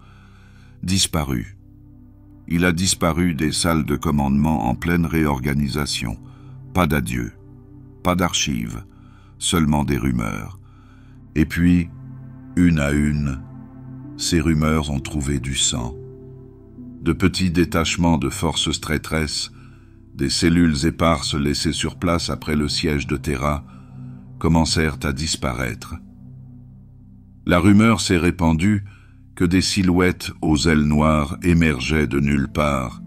disparu. Il a disparu des salles de commandement en pleine réorganisation. Pas d'adieu, pas d'archives, seulement des rumeurs. Et puis, une à une, ces rumeurs ont trouvé du sang. De petits détachements de forces traîtresses, des cellules éparses laissées sur place après le siège de Terra, commencèrent à disparaître. La rumeur s'est répandue que des silhouettes aux ailes noires émergeaient de nulle part,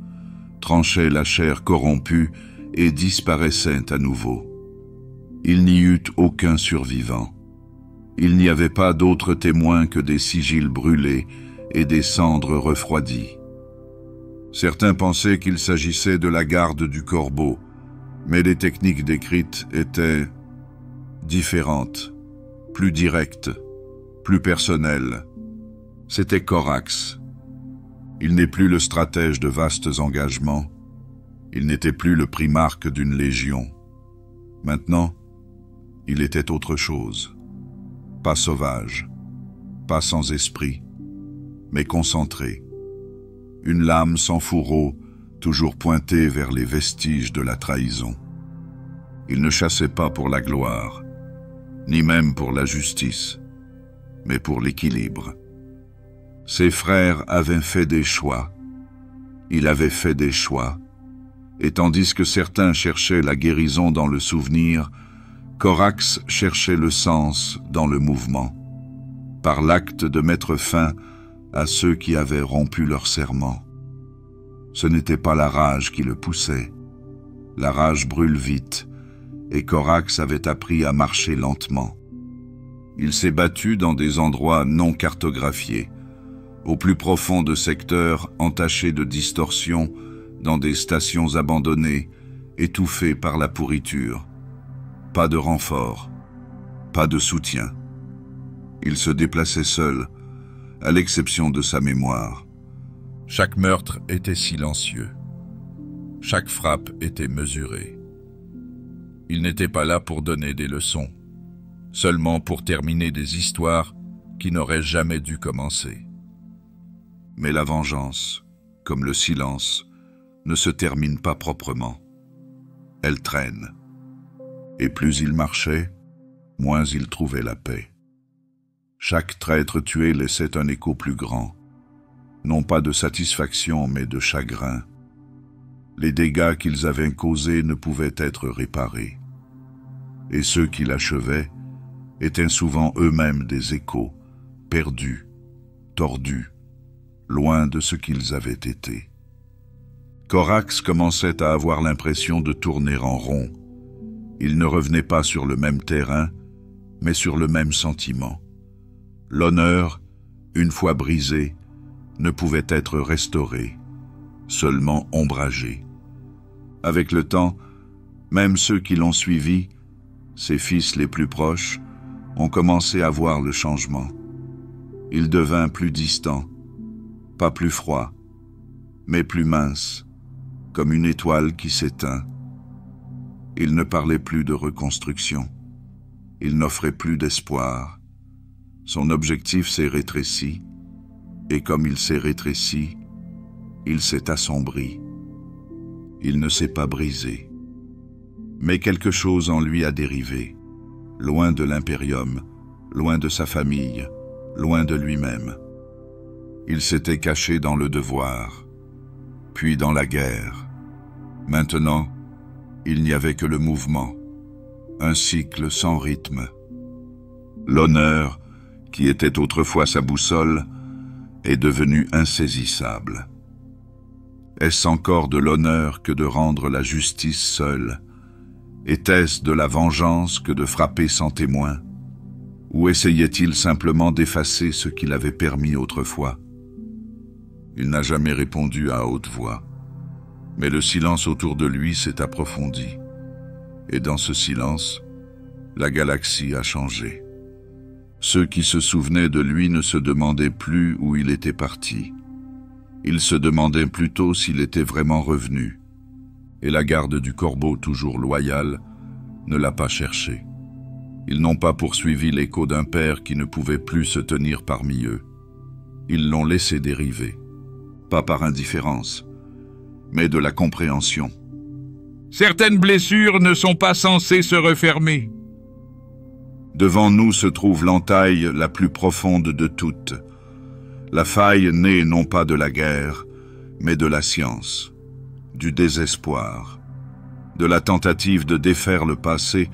tranchaient la chair corrompue et disparaissaient à nouveau. Il n'y eut aucun survivant. Il n'y avait pas d'autres témoins que des sigils brûlés et des cendres refroidies. Certains pensaient qu'il s'agissait de la garde du corbeau, mais les techniques décrites étaient différentes, plus directes, plus personnelles. C'était Corax. Il n'est plus le stratège de vastes engagements. Il n'était plus le primarque d'une légion. Maintenant, il était autre chose. Pas sauvage, pas sans esprit, mais concentré. une lame sans fourreau, toujours pointée vers les vestiges de la trahison. Il ne chassait pas pour la gloire, ni même pour la justice, mais pour l'équilibre. Ses frères avaient fait des choix, il avait fait des choix, et tandis que certains cherchaient la guérison dans le souvenir, Corax cherchait le sens dans le mouvement, par l'acte de mettre fin à ceux qui avaient rompu leur serment. Ce n'était pas la rage qui le poussait. La rage brûle vite, et Corax avait appris à marcher lentement. Il s'est battu dans des endroits non cartographiés, au plus profond de secteurs entachés de distorsions, dans des stations abandonnées, étouffées par la pourriture. Pas de renfort, pas de soutien. Il se déplaçait seul, à l'exception de sa mémoire. Chaque meurtre était silencieux. Chaque frappe était mesurée. Il n'était pas là pour donner des leçons, seulement pour terminer des histoires qui n'auraient jamais dû commencer. Mais la vengeance, comme le silence, ne se termine pas proprement. Elle traîne. Et plus il marchait, moins il trouvait la paix. Chaque traître tué laissait un écho plus grand, non pas de satisfaction, mais de chagrin. Les dégâts qu'ils avaient causés ne pouvaient être réparés. Et ceux qui l'achevaient étaient souvent eux-mêmes des échos, perdus, tordus, loin de ce qu'ils avaient été. Corax commençait à avoir l'impression de tourner en rond. Il ne revenait pas sur le même terrain, mais sur le même sentiment. L'honneur, une fois brisé, ne pouvait être restauré, seulement ombragé. Avec le temps, même ceux qui l'ont suivi, ses fils les plus proches, ont commencé à voir le changement. Il devint plus distant, pas plus froid, mais plus mince, comme une étoile qui s'éteint. Il ne parlait plus de reconstruction. Il n'offrait plus d'espoir. Son objectif s'est rétréci, et comme il s'est rétréci, il s'est assombri. Il ne s'est pas brisé. Mais quelque chose en lui a dérivé, loin de l'impérium, loin de sa famille, loin de lui-même. Il s'était caché dans le devoir, puis dans la guerre. Maintenant, il n'y avait que le mouvement, un cycle sans rythme. L'honneur, qui était autrefois sa boussole, est devenu insaisissable. Est-ce encore de l'honneur que de rendre la justice seule? Était-ce de la vengeance que de frapper sans témoin? Ou essayait-il simplement d'effacer ce qu'il avait permis autrefois? Il n'a jamais répondu à haute voix, mais le silence autour de lui s'est approfondi. Et dans ce silence, la galaxie a changé. Ceux qui se souvenaient de lui ne se demandaient plus où il était parti. Ils se demandaient plutôt s'il était vraiment revenu. Et la garde du corbeau, toujours loyale, ne l'a pas cherché. Ils n'ont pas poursuivi l'écho d'un père qui ne pouvait plus se tenir parmi eux. Ils l'ont laissé dériver, pas par indifférence, mais de la compréhension. Certaines blessures ne sont pas censées se refermer. Devant nous se trouve l'entaille la plus profonde de toutes. La faille née non pas de la guerre, mais de la science, du désespoir, de la tentative de défaire le passé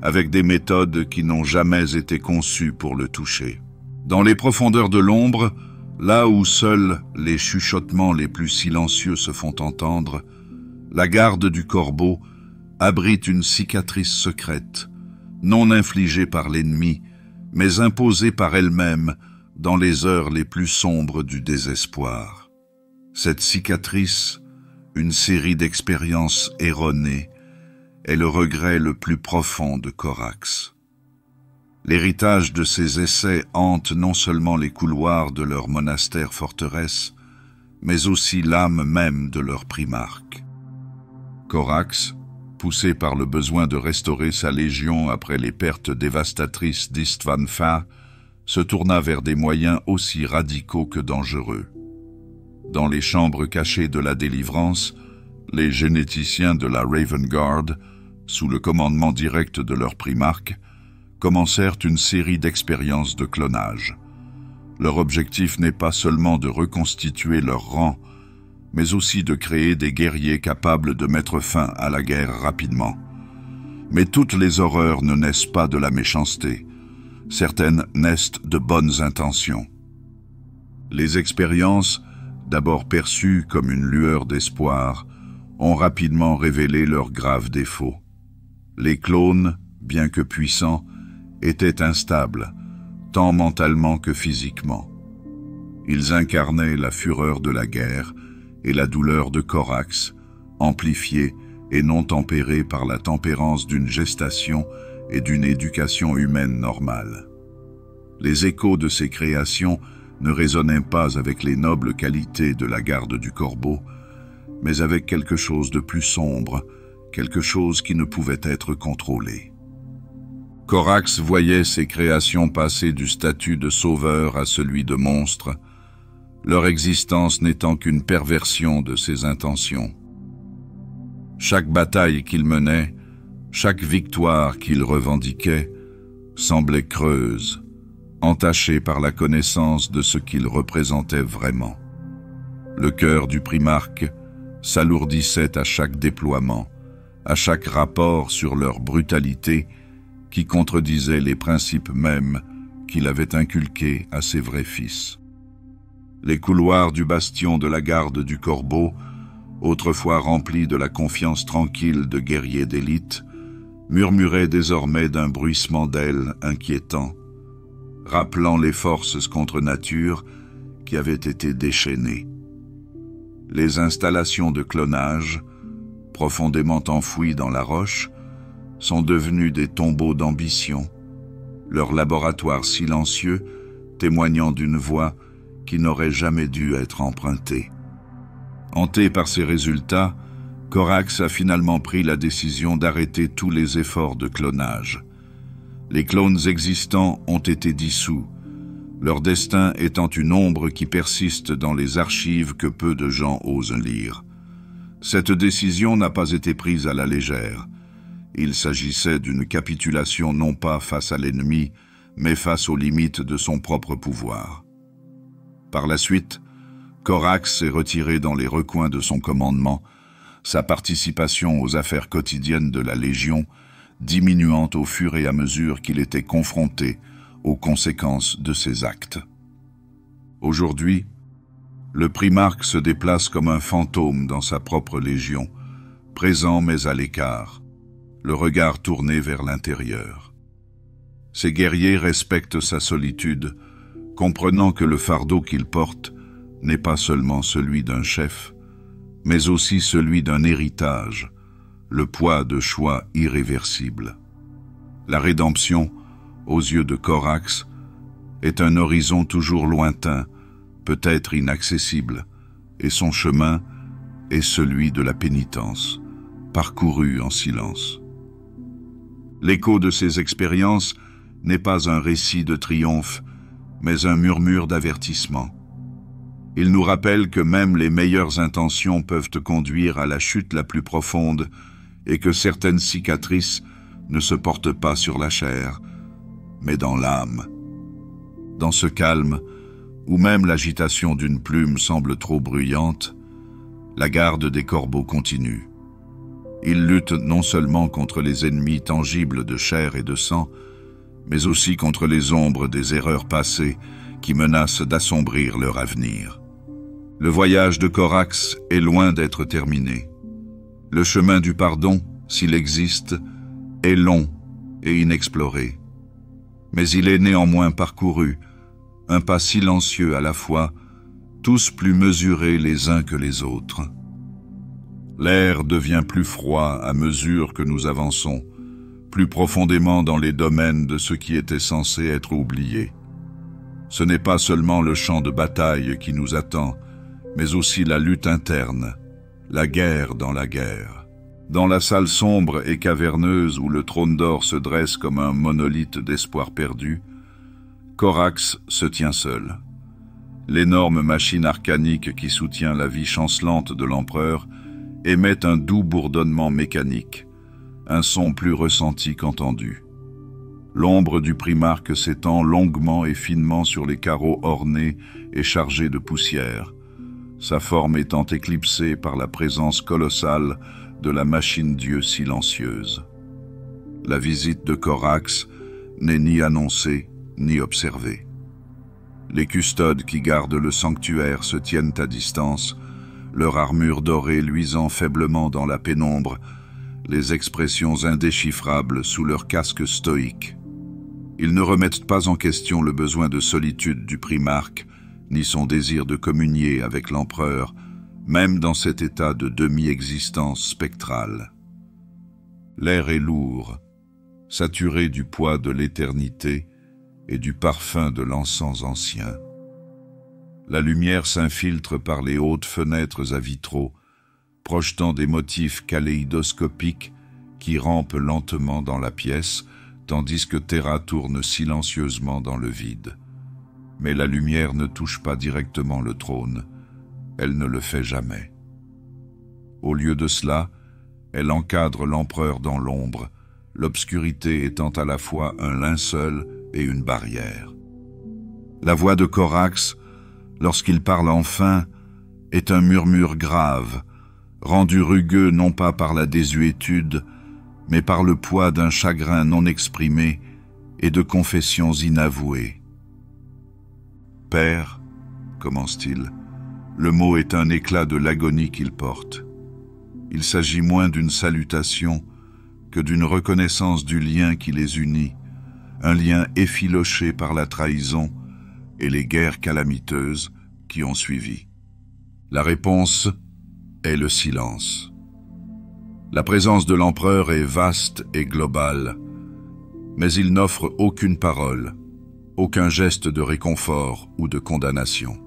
avec des méthodes qui n'ont jamais été conçues pour le toucher. Dans les profondeurs de l'ombre, là où seuls les chuchotements les plus silencieux se font entendre, la garde du corbeau abrite une cicatrice secrète, non infligée par l'ennemi, mais imposée par elle-même dans les heures les plus sombres du désespoir. Cette cicatrice, une série d'expériences erronées, est le regret le plus profond de Corax. L'héritage de ces essais hante non seulement les couloirs de leur monastère-forteresse, mais aussi l'âme même de leur primarque. Corax, poussé par le besoin de restaurer sa légion après les pertes dévastatrices d'Istvan Fa, se tourna vers des moyens aussi radicaux que dangereux. Dans les chambres cachées de la délivrance, les généticiens de la Raven Guard, sous le commandement direct de leur primarque, commencèrent une série d'expériences de clonage. Leur objectif n'est pas seulement de reconstituer leur rang, mais aussi de créer des guerriers capables de mettre fin à la guerre rapidement. Mais toutes les horreurs ne naissent pas de la méchanceté. Certaines naissent de bonnes intentions. Les expériences, d'abord perçues comme une lueur d'espoir, ont rapidement révélé leurs graves défauts. Les clones, bien que puissants, étaient instables, tant mentalement que physiquement. Ils incarnaient la fureur de la guerre et la douleur de Corax, amplifiée et non tempérée par la tempérance d'une gestation et d'une éducation humaine normale. Les échos de ces créations ne résonnaient pas avec les nobles qualités de la garde du Corbeau, mais avec quelque chose de plus sombre, quelque chose qui ne pouvait être contrôlé. Corax voyait ces créations passer du statut de sauveur à celui de monstre, leur existence n'étant qu'une perversion de ses intentions. Chaque bataille qu'il menait, chaque victoire qu'il revendiquait, semblait creuse, entachée par la connaissance de ce qu'il représentait vraiment. Le cœur du primarque s'alourdissait à chaque déploiement, à chaque rapport sur leur brutalité qui contredisait les principes mêmes qu'il avait inculqués à ses vrais fils. Les couloirs du bastion de la garde du Corbeau, autrefois remplis de la confiance tranquille de guerriers d'élite, murmuraient désormais d'un bruissement d'ailes inquiétant, rappelant les forces contre nature qui avaient été déchaînées. Les installations de clonage, profondément enfouies dans la roche, sont devenues des tombeaux d'ambition, leurs laboratoires silencieux témoignant d'une voie qui n'aurait jamais dû être empruntée. Hanté par ces résultats, Corax a finalement pris la décision d'arrêter tous les efforts de clonage. Les clones existants ont été dissous, leur destin étant une ombre qui persiste dans les archives que peu de gens osent lire. Cette décision n'a pas été prise à la légère. Il s'agissait d'une capitulation non pas face à l'ennemi, mais face aux limites de son propre pouvoir. Par la suite, Corax s'est retiré dans les recoins de son commandement, sa participation aux affaires quotidiennes de la Légion diminuant au fur et à mesure qu'il était confronté aux conséquences de ses actes. Aujourd'hui, le primarque se déplace comme un fantôme dans sa propre Légion, présent mais à l'écart, le regard tourné vers l'intérieur. Ces guerriers respectent sa solitude, comprenant que le fardeau qu'il porte n'est pas seulement celui d'un chef, mais aussi celui d'un héritage, le poids de choix irréversibles. La rédemption, aux yeux de Corax, est un horizon toujours lointain, peut-être inaccessible, et son chemin est celui de la pénitence, parcouru en silence. L'écho de ces expériences n'est pas un récit de triomphe, mais un murmure d'avertissement. Il nous rappelle que même les meilleures intentions peuvent te conduire à la chute la plus profonde et que certaines cicatrices ne se portent pas sur la chair, mais dans l'âme. Dans ce calme, où même l'agitation d'une plume semble trop bruyante, la garde des corbeaux continue. Ils luttent non seulement contre les ennemis tangibles de chair et de sang, mais aussi contre les ombres des erreurs passées qui menacent d'assombrir leur avenir. Le voyage de Corax est loin d'être terminé. Le chemin du pardon, s'il existe, est long et inexploré. Mais il est néanmoins parcouru, un pas silencieux à la fois, tous plus mesurés les uns que les autres. L'air devient plus froid à mesure que nous avançons, plus profondément dans les domaines de ce qui était censé être oublié. Ce n'est pas seulement le champ de bataille qui nous attend, mais aussi la lutte interne, la guerre dans la guerre. Dans la salle sombre et caverneuse où le trône d'or se dresse comme un monolithe d'espoir perdu, Corax se tient seul. L'énorme machine arcanique qui soutient la vie chancelante de l'empereur émet un doux bourdonnement mécanique, un son plus ressenti qu'entendu. L'ombre du primarque s'étend longuement et finement sur les carreaux ornés et chargés de poussière, sa forme étant éclipsée par la présence colossale de la machine-dieu silencieuse. La visite de Corax n'est ni annoncée ni observée. Les custodes qui gardent le sanctuaire se tiennent à distance, leur armure dorée luisant faiblement dans la pénombre, les expressions indéchiffrables sous leur casque stoïque. Ils ne remettent pas en question le besoin de solitude du primarque, ni son désir de communier avec l'empereur, même dans cet état de demi-existence spectrale. L'air est lourd, saturé du poids de l'éternité et du parfum de l'encens ancien. La lumière s'infiltre par les hautes fenêtres à vitraux, projetant des motifs kaléidoscopiques qui rampent lentement dans la pièce, tandis que Terra tourne silencieusement dans le vide. Mais la lumière ne touche pas directement le trône, elle ne le fait jamais. Au lieu de cela, elle encadre l'empereur dans l'ombre, l'obscurité étant à la fois un linceul et une barrière. La voix de Corax, lorsqu'il parle enfin, est un murmure grave, rendu rugueux non pas par la désuétude, mais par le poids d'un chagrin non exprimé et de confessions inavouées. « Père », commence-t-il, le mot est un éclat de l'agonie qu'il porte. Il s'agit moins d'une salutation que d'une reconnaissance du lien qui les unit, un lien effiloché par la trahison et les guerres calamiteuses qui ont suivi. La réponse est le silence. La présence de l'empereur est vaste et globale, mais il n'offre aucune parole, aucun geste de réconfort ou de condamnation.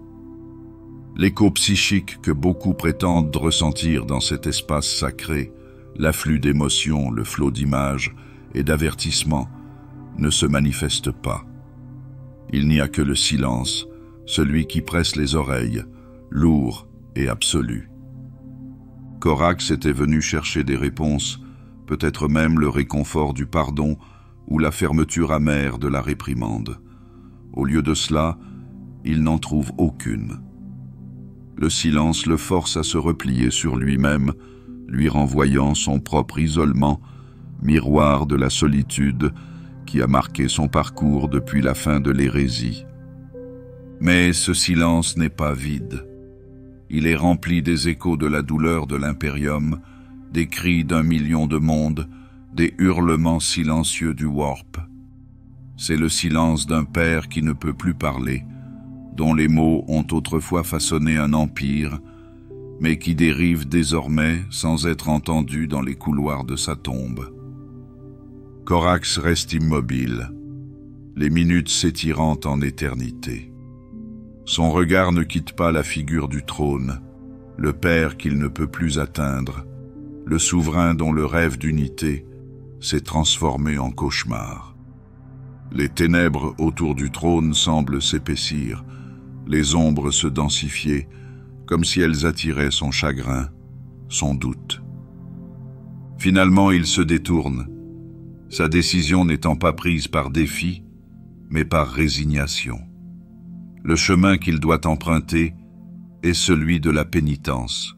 L'écho psychique que beaucoup prétendent ressentir dans cet espace sacré, l'afflux d'émotions, le flot d'images et d'avertissements, ne se manifeste pas. Il n'y a que le silence, celui qui presse les oreilles, lourd et absolu. Corax était venu chercher des réponses, peut-être même le réconfort du pardon ou la fermeture amère de la réprimande. Au lieu de cela, il n'en trouve aucune. Le silence le force à se replier sur lui-même, lui renvoyant son propre isolement, miroir de la solitude qui a marqué son parcours depuis la fin de l'hérésie. Mais ce silence n'est pas vide. Il est rempli des échos de la douleur de l'Imperium, des cris d'1 million de mondes, des hurlements silencieux du Warp. C'est le silence d'un père qui ne peut plus parler, dont les mots ont autrefois façonné un empire, mais qui dérive désormais sans être entendu dans les couloirs de sa tombe. Corax reste immobile, les minutes s'étirant en éternité. Son regard ne quitte pas la figure du trône, le père qu'il ne peut plus atteindre, le souverain dont le rêve d'unité s'est transformé en cauchemar. Les ténèbres autour du trône semblent s'épaissir, les ombres se densifier, comme si elles attiraient son chagrin, son doute. Finalement, il se détourne, sa décision n'étant pas prise par défi, mais par résignation. Le chemin qu'il doit emprunter est celui de la pénitence.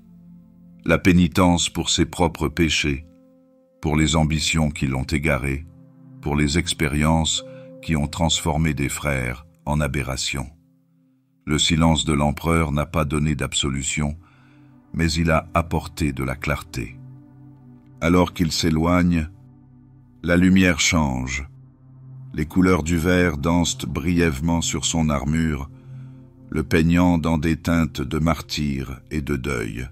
La pénitence pour ses propres péchés, pour les ambitions qui l'ont égaré, pour les expériences qui ont transformé des frères en aberrations. Le silence de l'empereur n'a pas donné d'absolution, mais il a apporté de la clarté. Alors qu'il s'éloigne, la lumière change. Les couleurs du vert dansent brièvement sur son armure, le peignant dans des teintes de martyr et de deuil.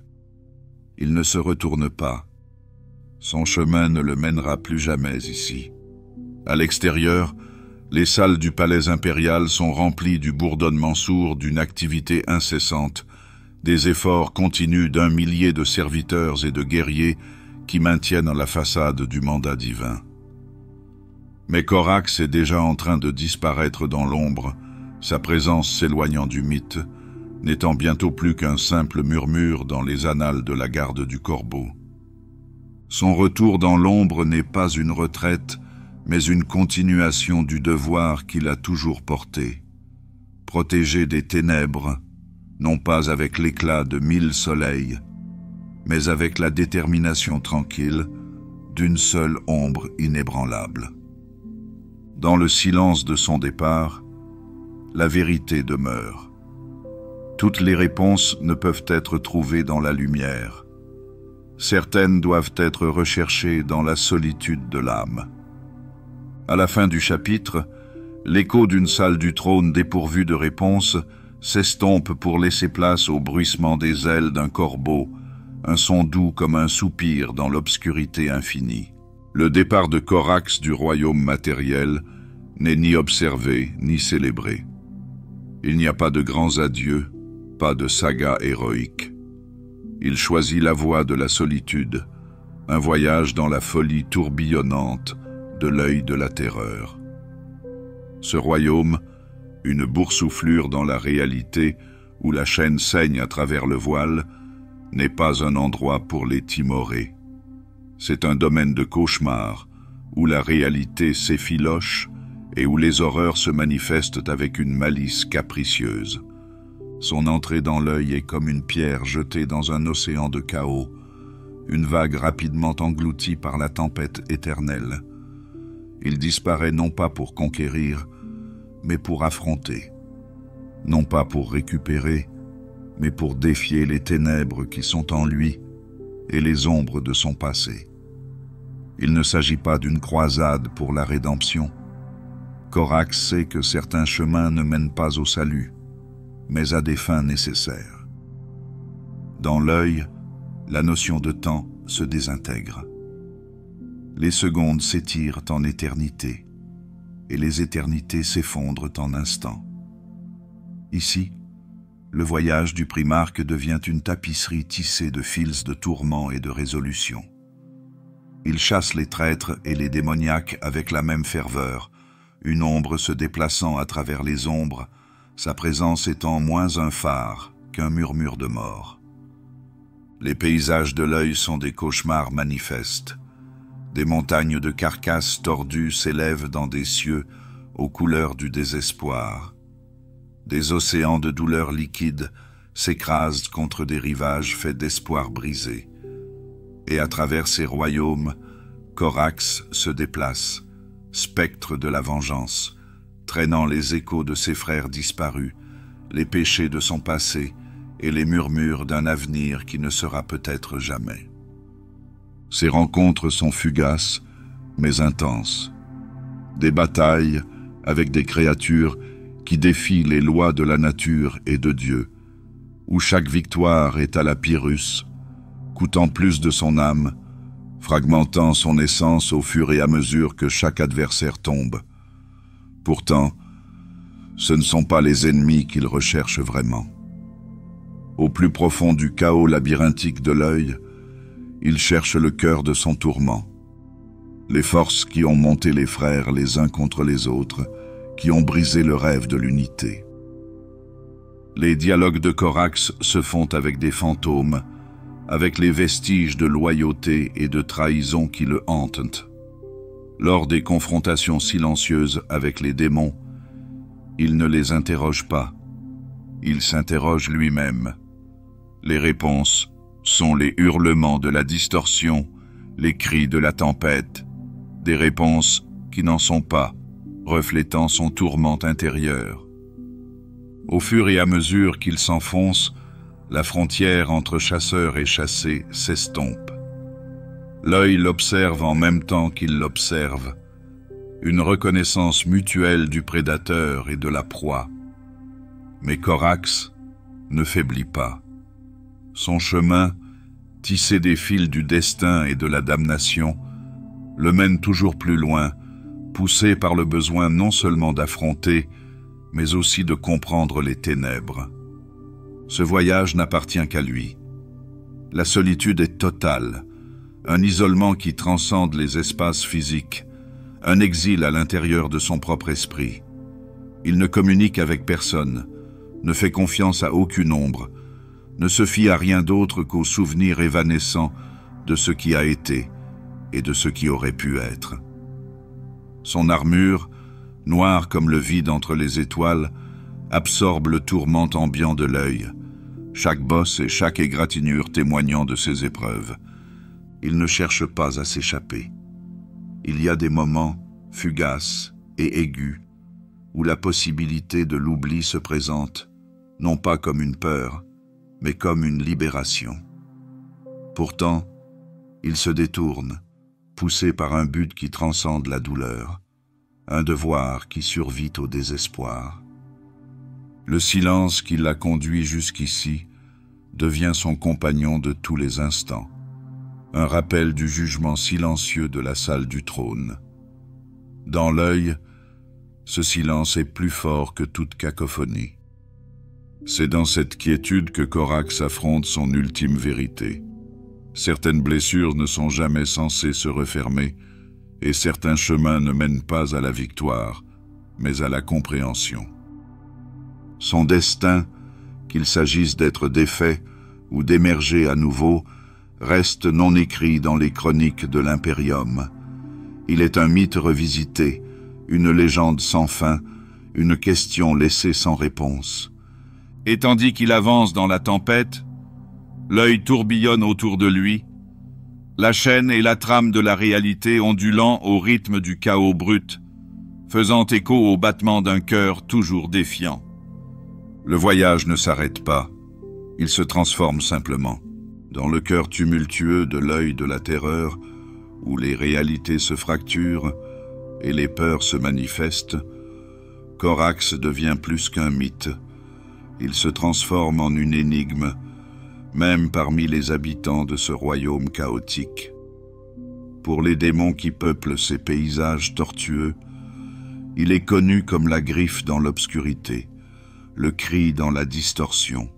Il ne se retourne pas. Son chemin ne le mènera plus jamais ici. À l'extérieur, les salles du palais impérial sont remplies du bourdonnement sourd d'une activité incessante, des efforts continus d'1 millier de serviteurs et de guerriers qui maintiennent la façade du mandat divin. Mais Corax est déjà en train de disparaître dans l'ombre, sa présence s'éloignant du mythe, n'étant bientôt plus qu'un simple murmure dans les annales de la garde du Corbeau. Son retour dans l'ombre n'est pas une retraite, mais une continuation du devoir qu'il a toujours porté. Protéger des ténèbres, non pas avec l'éclat de 1000 soleils, mais avec la détermination tranquille d'une seule ombre inébranlable. Dans le silence de son départ, la vérité demeure. Toutes les réponses ne peuvent être trouvées dans la lumière. Certaines doivent être recherchées dans la solitude de l'âme. À la fin du chapitre, l'écho d'une salle du trône dépourvue de réponse s'estompe pour laisser place au bruissement des ailes d'un corbeau, un son doux comme un soupir dans l'obscurité infinie. Le départ de Corax du royaume matériel n'est ni observé ni célébré. Il n'y a pas de grands adieux, pas de saga héroïque. Il choisit la voie de la solitude, un voyage dans la folie tourbillonnante de l'œil de la terreur. Ce royaume, une boursouflure dans la réalité où la chaîne saigne à travers le voile, n'est pas un endroit pour les timorés. C'est un domaine de cauchemar où la réalité s'effiloche et où les horreurs se manifestent avec une malice capricieuse. Son entrée dans l'œil est comme une pierre jetée dans un océan de chaos, une vague rapidement engloutie par la tempête éternelle. Il disparaît non pas pour conquérir, mais pour affronter. Non pas pour récupérer, mais pour défier les ténèbres qui sont en lui et les ombres de son passé. Il ne s'agit pas d'une croisade pour la rédemption. Corax sait que certains chemins ne mènent pas au salut, mais à des fins nécessaires. Dans l'œil, la notion de temps se désintègre. Les secondes s'étirent en éternité, et les éternités s'effondrent en instants. Ici, le voyage du primarque devient une tapisserie tissée de fils de tourments et de résolution. Il chasse les traîtres et les démoniaques avec la même ferveur, une ombre se déplaçant à travers les ombres, sa présence étant moins un phare qu'un murmure de mort. Les paysages de l'œil sont des cauchemars manifestes. Des montagnes de carcasses tordues s'élèvent dans des cieux aux couleurs du désespoir. Des océans de douleurs liquides s'écrasent contre des rivages faits d'espoir brisés. Et à travers ces royaumes, Corax se déplace, spectre de la vengeance, traînant les échos de ses frères disparus, les péchés de son passé et les murmures d'un avenir qui ne sera peut-être jamais. Ces rencontres sont fugaces, mais intenses. Des batailles avec des créatures qui défient les lois de la nature et de Dieu, où chaque victoire est à la Pyrrhus, coûtant plus de son âme, fragmentant son essence au fur et à mesure que chaque adversaire tombe. Pourtant, ce ne sont pas les ennemis qu'il recherche vraiment. Au plus profond du chaos labyrinthique de l'œil, il cherche le cœur de son tourment. Les forces qui ont monté les frères les uns contre les autres, qui ont brisé le rêve de l'unité. Les dialogues de Corax se font avec des fantômes, avec les vestiges de loyauté et de trahison qui le hantent. Lors des confrontations silencieuses avec les démons, il ne les interroge pas, il s'interroge lui-même. Les réponses sont les hurlements de la distorsion, les cris de la tempête, des réponses qui n'en sont pas, reflétant son tourment intérieur. Au fur et à mesure qu'il s'enfonce, la frontière entre chasseur et chassé s'estompe. L'œil l'observe en même temps qu'il l'observe, une reconnaissance mutuelle du prédateur et de la proie. Mais Corax ne faiblit pas. Son chemin, tissé des fils du destin et de la damnation, le mène toujours plus loin, poussé par le besoin non seulement d'affronter, mais aussi de comprendre les ténèbres. Ce voyage n'appartient qu'à lui. La solitude est totale, un isolement qui transcende les espaces physiques, un exil à l'intérieur de son propre esprit. Il ne communique avec personne, ne fait confiance à aucune ombre, ne se fie à rien d'autre qu'aux souvenirs évanescents de ce qui a été et de ce qui aurait pu être. Son armure, noire comme le vide entre les étoiles, absorbe le tourment ambiant de l'œil, chaque bosse et chaque égratignure témoignant de ses épreuves. Il ne cherche pas à s'échapper. Il y a des moments fugaces et aigus où la possibilité de l'oubli se présente, non pas comme une peur, mais comme une libération. Pourtant, il se détourne, poussé par un but qui transcende la douleur, un devoir qui survit au désespoir. Le silence qui l'a conduit jusqu'ici devient son compagnon de tous les instants, un rappel du jugement silencieux de la salle du trône. Dans l'œil, ce silence est plus fort que toute cacophonie. C'est dans cette quiétude que Corax affronte son ultime vérité. Certaines blessures ne sont jamais censées se refermer, et certains chemins ne mènent pas à la victoire, mais à la compréhension. Son destin, qu'il s'agisse d'être défait ou d'émerger à nouveau, reste non écrit dans les chroniques de l'Imperium. Il est un mythe revisité, une légende sans fin, une question laissée sans réponse. Et tandis qu'il avance dans la tempête, l'œil tourbillonne autour de lui, la chaîne et la trame de la réalité ondulant au rythme du chaos brut, faisant écho au battement d'un cœur toujours défiant. Le voyage ne s'arrête pas, il se transforme simplement. Dans le cœur tumultueux de l'œil de la terreur, où les réalités se fracturent et les peurs se manifestent, Corax devient plus qu'un mythe. Il se transforme en une énigme, même parmi les habitants de ce royaume chaotique. Pour les démons qui peuplent ces paysages tortueux, il est connu comme la griffe dans l'obscurité, le cri dans la distorsion,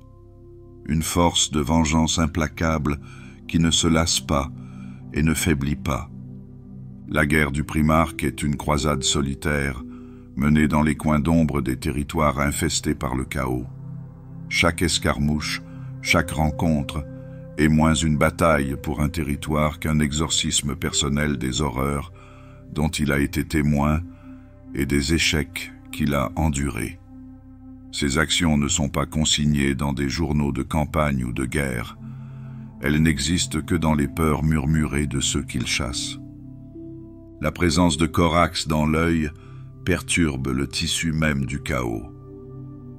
une force de vengeance implacable qui ne se lasse pas et ne faiblit pas. La guerre du Primarque est une croisade solitaire, menée dans les coins d'ombre des territoires infestés par le chaos. Chaque escarmouche, chaque rencontre est moins une bataille pour un territoire qu'un exorcisme personnel des horreurs dont il a été témoin et des échecs qu'il a endurés. Ses actions ne sont pas consignées dans des journaux de campagne ou de guerre. Elles n'existent que dans les peurs murmurées de ceux qu'il chasse. La présence de Corax dans l'œil perturbe le tissu même du chaos.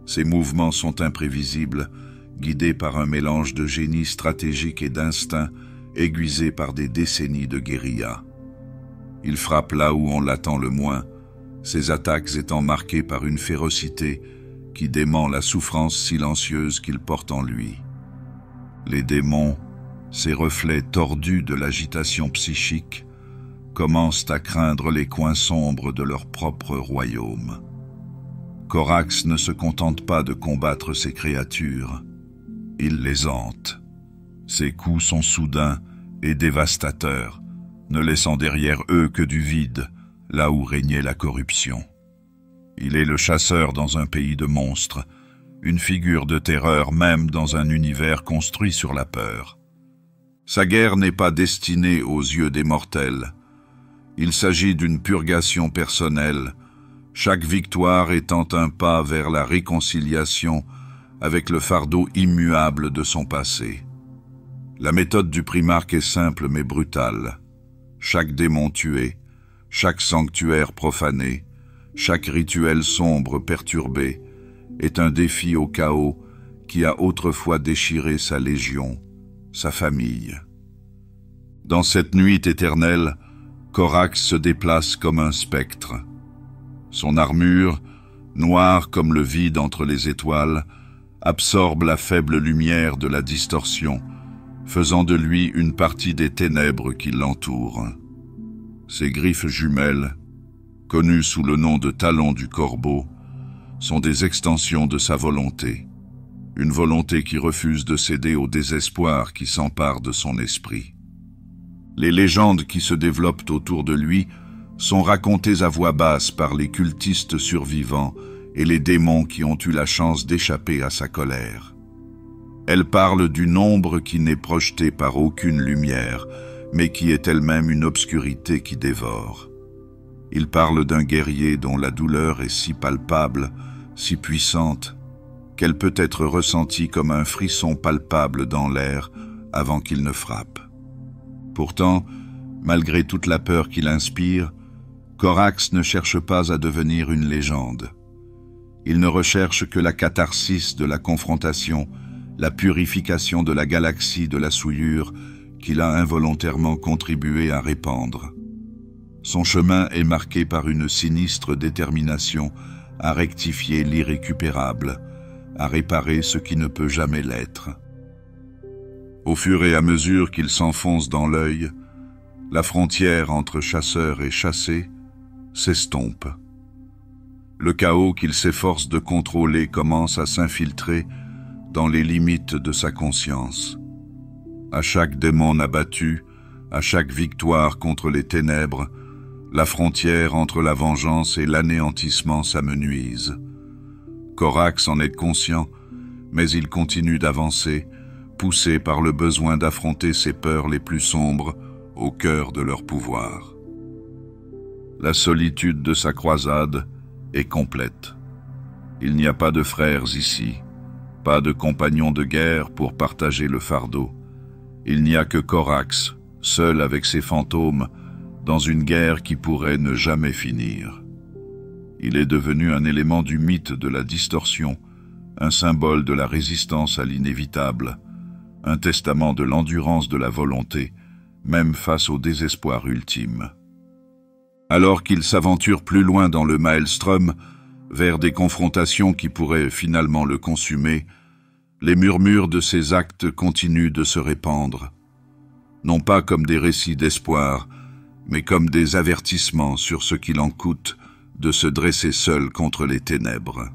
Ses mouvements sont imprévisibles, guidés par un mélange de génie stratégique et d'instinct, aiguisé par des décennies de guérilla. Il frappe là où on l'attend le moins, ses attaques étant marquées par une férocité qui dément la souffrance silencieuse qu'il porte en lui. Les démons, ces reflets tordus de l'agitation psychique, commencent à craindre les coins sombres de leur propre royaume. Corax ne se contente pas de combattre ces créatures, il les hante. Ses coups sont soudains et dévastateurs, ne laissant derrière eux que du vide, là où régnait la corruption. Il est le chasseur dans un pays de monstres, une figure de terreur même dans un univers construit sur la peur. Sa guerre n'est pas destinée aux yeux des mortels. Il s'agit d'une purgation personnelle, chaque victoire étant un pas vers la réconciliation avec le fardeau immuable de son passé. La méthode du Primarque est simple mais brutale. Chaque démon tué, chaque sanctuaire profané, chaque rituel sombre perturbé est un défi au chaos qui a autrefois déchiré sa légion, sa famille. Dans cette nuit éternelle, Corax se déplace comme un spectre. Son armure, noire comme le vide entre les étoiles, absorbe la faible lumière de la distorsion, faisant de lui une partie des ténèbres qui l'entourent. Ses griffes jumelles, connues sous le nom de talons du corbeau, sont des extensions de sa volonté, une volonté qui refuse de céder au désespoir qui s'empare de son esprit. Les légendes qui se développent autour de lui sont racontées à voix basse par les cultistes survivants et les démons qui ont eu la chance d'échapper à sa colère. Elle parle d'une ombre qui n'est projetée par aucune lumière, mais qui est elle-même une obscurité qui dévore. Il parle d'un guerrier dont la douleur est si palpable, si puissante, qu'elle peut être ressentie comme un frisson palpable dans l'air avant qu'il ne frappe. Pourtant, malgré toute la peur qu'il inspire, Corax ne cherche pas à devenir une légende. Il ne recherche que la catharsis de la confrontation, la purification de la galaxie de la souillure qu'il a involontairement contribué à répandre. Son chemin est marqué par une sinistre détermination à rectifier l'irrécupérable, à réparer ce qui ne peut jamais l'être. Au fur et à mesure qu'il s'enfonce dans l'œil, la frontière entre chasseur et chassé s'estompe. Le chaos qu'il s'efforce de contrôler commence à s'infiltrer dans les limites de sa conscience. À chaque démon abattu, à chaque victoire contre les ténèbres, la frontière entre la vengeance et l'anéantissement s'amenuise. Corax en est conscient, mais il continue d'avancer, poussé par le besoin d'affronter ses peurs les plus sombres au cœur de leur pouvoir. La solitude de sa croisade est complète. Il n'y a pas de frères ici, pas de compagnons de guerre pour partager le fardeau. Il n'y a que Corax, seul avec ses fantômes, dans une guerre qui pourrait ne jamais finir. Il est devenu un élément du mythe de la distorsion, un symbole de la résistance à l'inévitable, un testament de l'endurance de la volonté, même face au désespoir ultime. Alors qu'il s'aventure plus loin dans le maelstrom, vers des confrontations qui pourraient finalement le consumer, les murmures de ses actes continuent de se répandre, non pas comme des récits d'espoir, mais comme des avertissements sur ce qu'il en coûte de se dresser seul contre les ténèbres.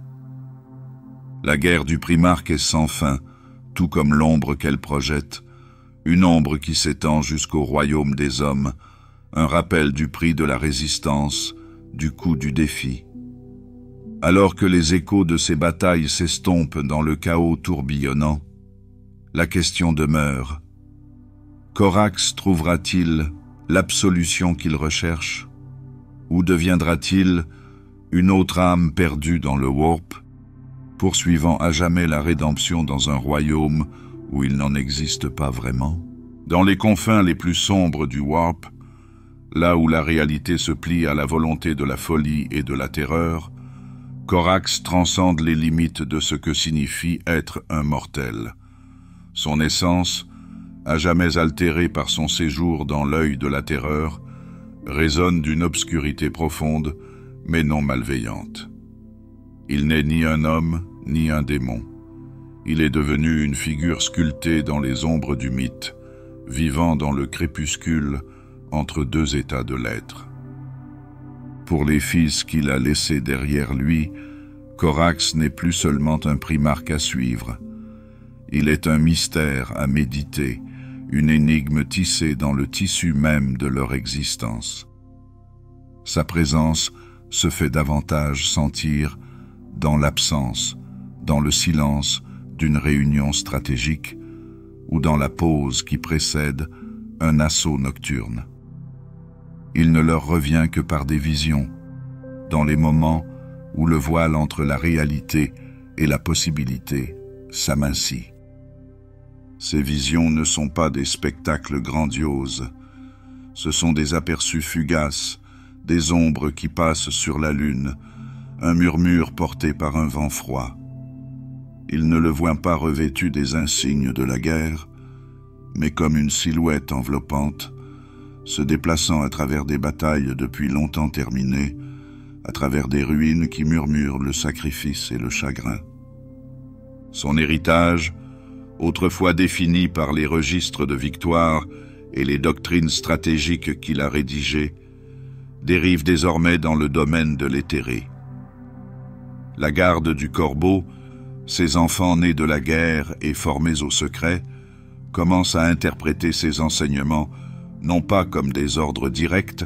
La guerre du Primarque est sans fin, tout comme l'ombre qu'elle projette, une ombre qui s'étend jusqu'au royaume des hommes, un rappel du prix de la résistance, du coût du défi. Alors que les échos de ces batailles s'estompent dans le chaos tourbillonnant, la question demeure. Corax trouvera-t-il l'absolution qu'il recherche? Ou deviendra-t-il une autre âme perdue dans le warp, poursuivant à jamais la rédemption dans un royaume où il n'en existe pas vraiment? Dans les confins les plus sombres du warp, là où la réalité se plie à la volonté de la folie et de la terreur, Corax transcende les limites de ce que signifie être un mortel. Son essence, à jamais altérée par son séjour dans l'œil de la terreur, résonne d'une obscurité profonde, mais non malveillante. Il n'est ni un homme, ni un démon. Il est devenu une figure sculptée dans les ombres du mythe, vivant dans le crépuscule entre deux états de l'être. Pour les fils qu'il a laissés derrière lui, Corax n'est plus seulement un primarque à suivre. Il est un mystère à méditer, une énigme tissée dans le tissu même de leur existence. Sa présence se fait davantage sentir dans l'absence, dans le silence d'une réunion stratégique ou dans la pause qui précède un assaut nocturne. Il ne leur revient que par des visions, dans les moments où le voile entre la réalité et la possibilité s'amincit. Ces visions ne sont pas des spectacles grandioses, ce sont des aperçus fugaces, des ombres qui passent sur la lune, un murmure porté par un vent froid. Il ne le voit pas revêtu des insignes de la guerre, mais comme une silhouette enveloppante, se déplaçant à travers des batailles depuis longtemps terminées, à travers des ruines qui murmurent le sacrifice et le chagrin. Son héritage, autrefois défini par les registres de victoire et les doctrines stratégiques qu'il a rédigées, dérive désormais dans le domaine de l'éthéré. La garde du corbeau, ses enfants nés de la guerre et formés au secret, commencent à interpréter ces enseignements non pas comme des ordres directs,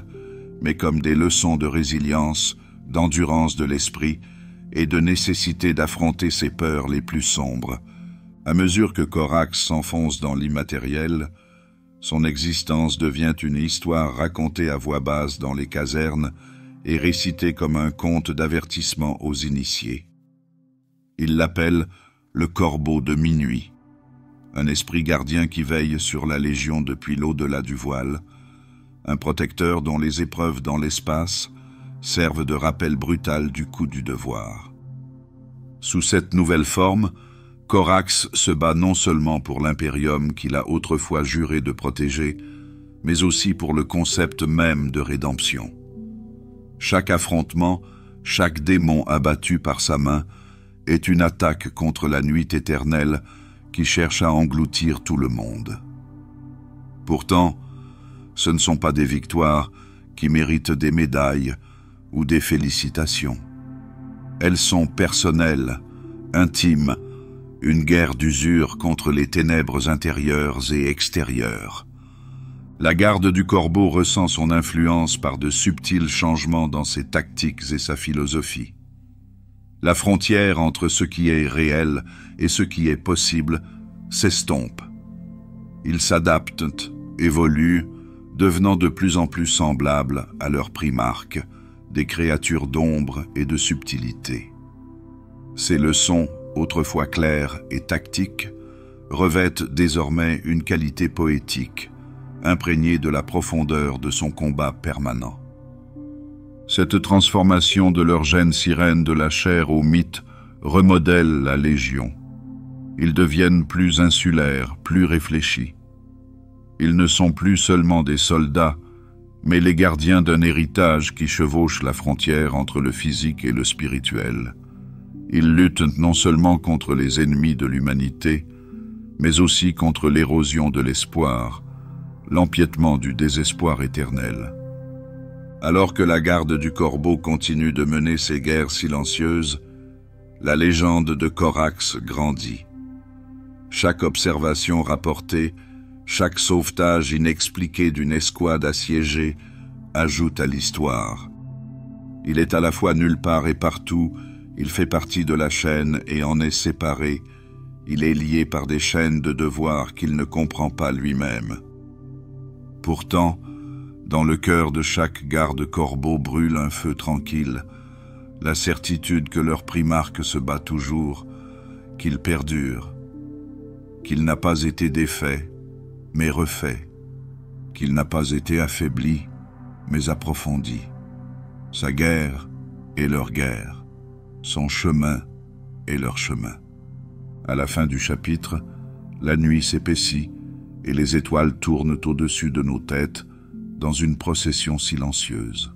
mais comme des leçons de résilience, d'endurance de l'esprit et de nécessité d'affronter ses peurs les plus sombres. À mesure que Corax s'enfonce dans l'immatériel, son existence devient une histoire racontée à voix basse dans les casernes et récitée comme un conte d'avertissement aux initiés. Il l'appelle le Corbeau de minuit, un esprit gardien qui veille sur la Légion depuis l'au-delà du voile, un protecteur dont les épreuves dans l'espace servent de rappel brutal du coup du devoir. Sous cette nouvelle forme, Corax se bat non seulement pour l'Imperium qu'il a autrefois juré de protéger, mais aussi pour le concept même de rédemption. Chaque affrontement, chaque démon abattu par sa main, est une attaque contre la nuit éternelle qui cherche à engloutir tout le monde. Pourtant, ce ne sont pas des victoires qui méritent des médailles ou des félicitations. Elles sont personnelles, intimes, une guerre d'usure contre les ténèbres intérieures et extérieures. La garde du Corbeau ressent son influence par de subtils changements dans ses tactiques et sa philosophie. La frontière entre ce qui est réel et ce qui est possible s'estompe. Ils s'adaptent, évoluent, devenant de plus en plus semblables à leurs primarques, des créatures d'ombre et de subtilité. Ces leçons, autrefois claires et tactiques, revêtent désormais une qualité poétique, imprégnée de la profondeur de son combat permanent. Cette transformation de leur gène sirène de la chair au mythe remodèle la Légion. Ils deviennent plus insulaires, plus réfléchis. Ils ne sont plus seulement des soldats, mais les gardiens d'un héritage qui chevauche la frontière entre le physique et le spirituel. Ils luttent non seulement contre les ennemis de l'humanité, mais aussi contre l'érosion de l'espoir, l'empiètement du désespoir éternel. Alors que la garde du Corbeau continue de mener ses guerres silencieuses, la légende de Corax grandit. Chaque observation rapportée, chaque sauvetage inexpliqué d'une escouade assiégée ajoute à l'histoire. Il est à la fois nulle part et partout, il fait partie de la chaîne et en est séparé. Il est lié par des chaînes de devoirs qu'il ne comprend pas lui-même. Pourtant, dans le cœur de chaque garde-corbeau brûle un feu tranquille, la certitude que leur primarque se bat toujours, qu'il perdure, qu'il n'a pas été défait, mais refait, qu'il n'a pas été affaibli, mais approfondi. Sa guerre est leur guerre. Son chemin est leur chemin. À la fin du chapitre, la nuit s'épaissit et les étoiles tournent au-dessus de nos têtes dans une procession silencieuse.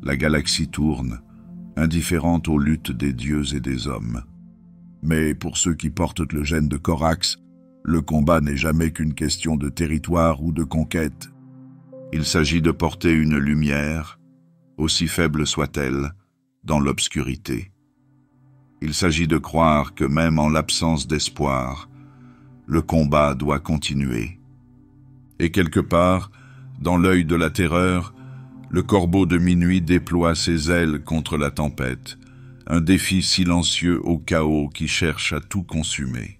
La galaxie tourne, indifférente aux luttes des dieux et des hommes. Mais pour ceux qui portent le gène de Corax, le combat n'est jamais qu'une question de territoire ou de conquête. Il s'agit de porter une lumière, aussi faible soit-elle, dans l'obscurité. Il s'agit de croire que même en l'absence d'espoir, le combat doit continuer. Et quelque part, dans l'œil de la terreur, le Corbeau de minuit déploie ses ailes contre la tempête, un défi silencieux au chaos qui cherche à tout consumer.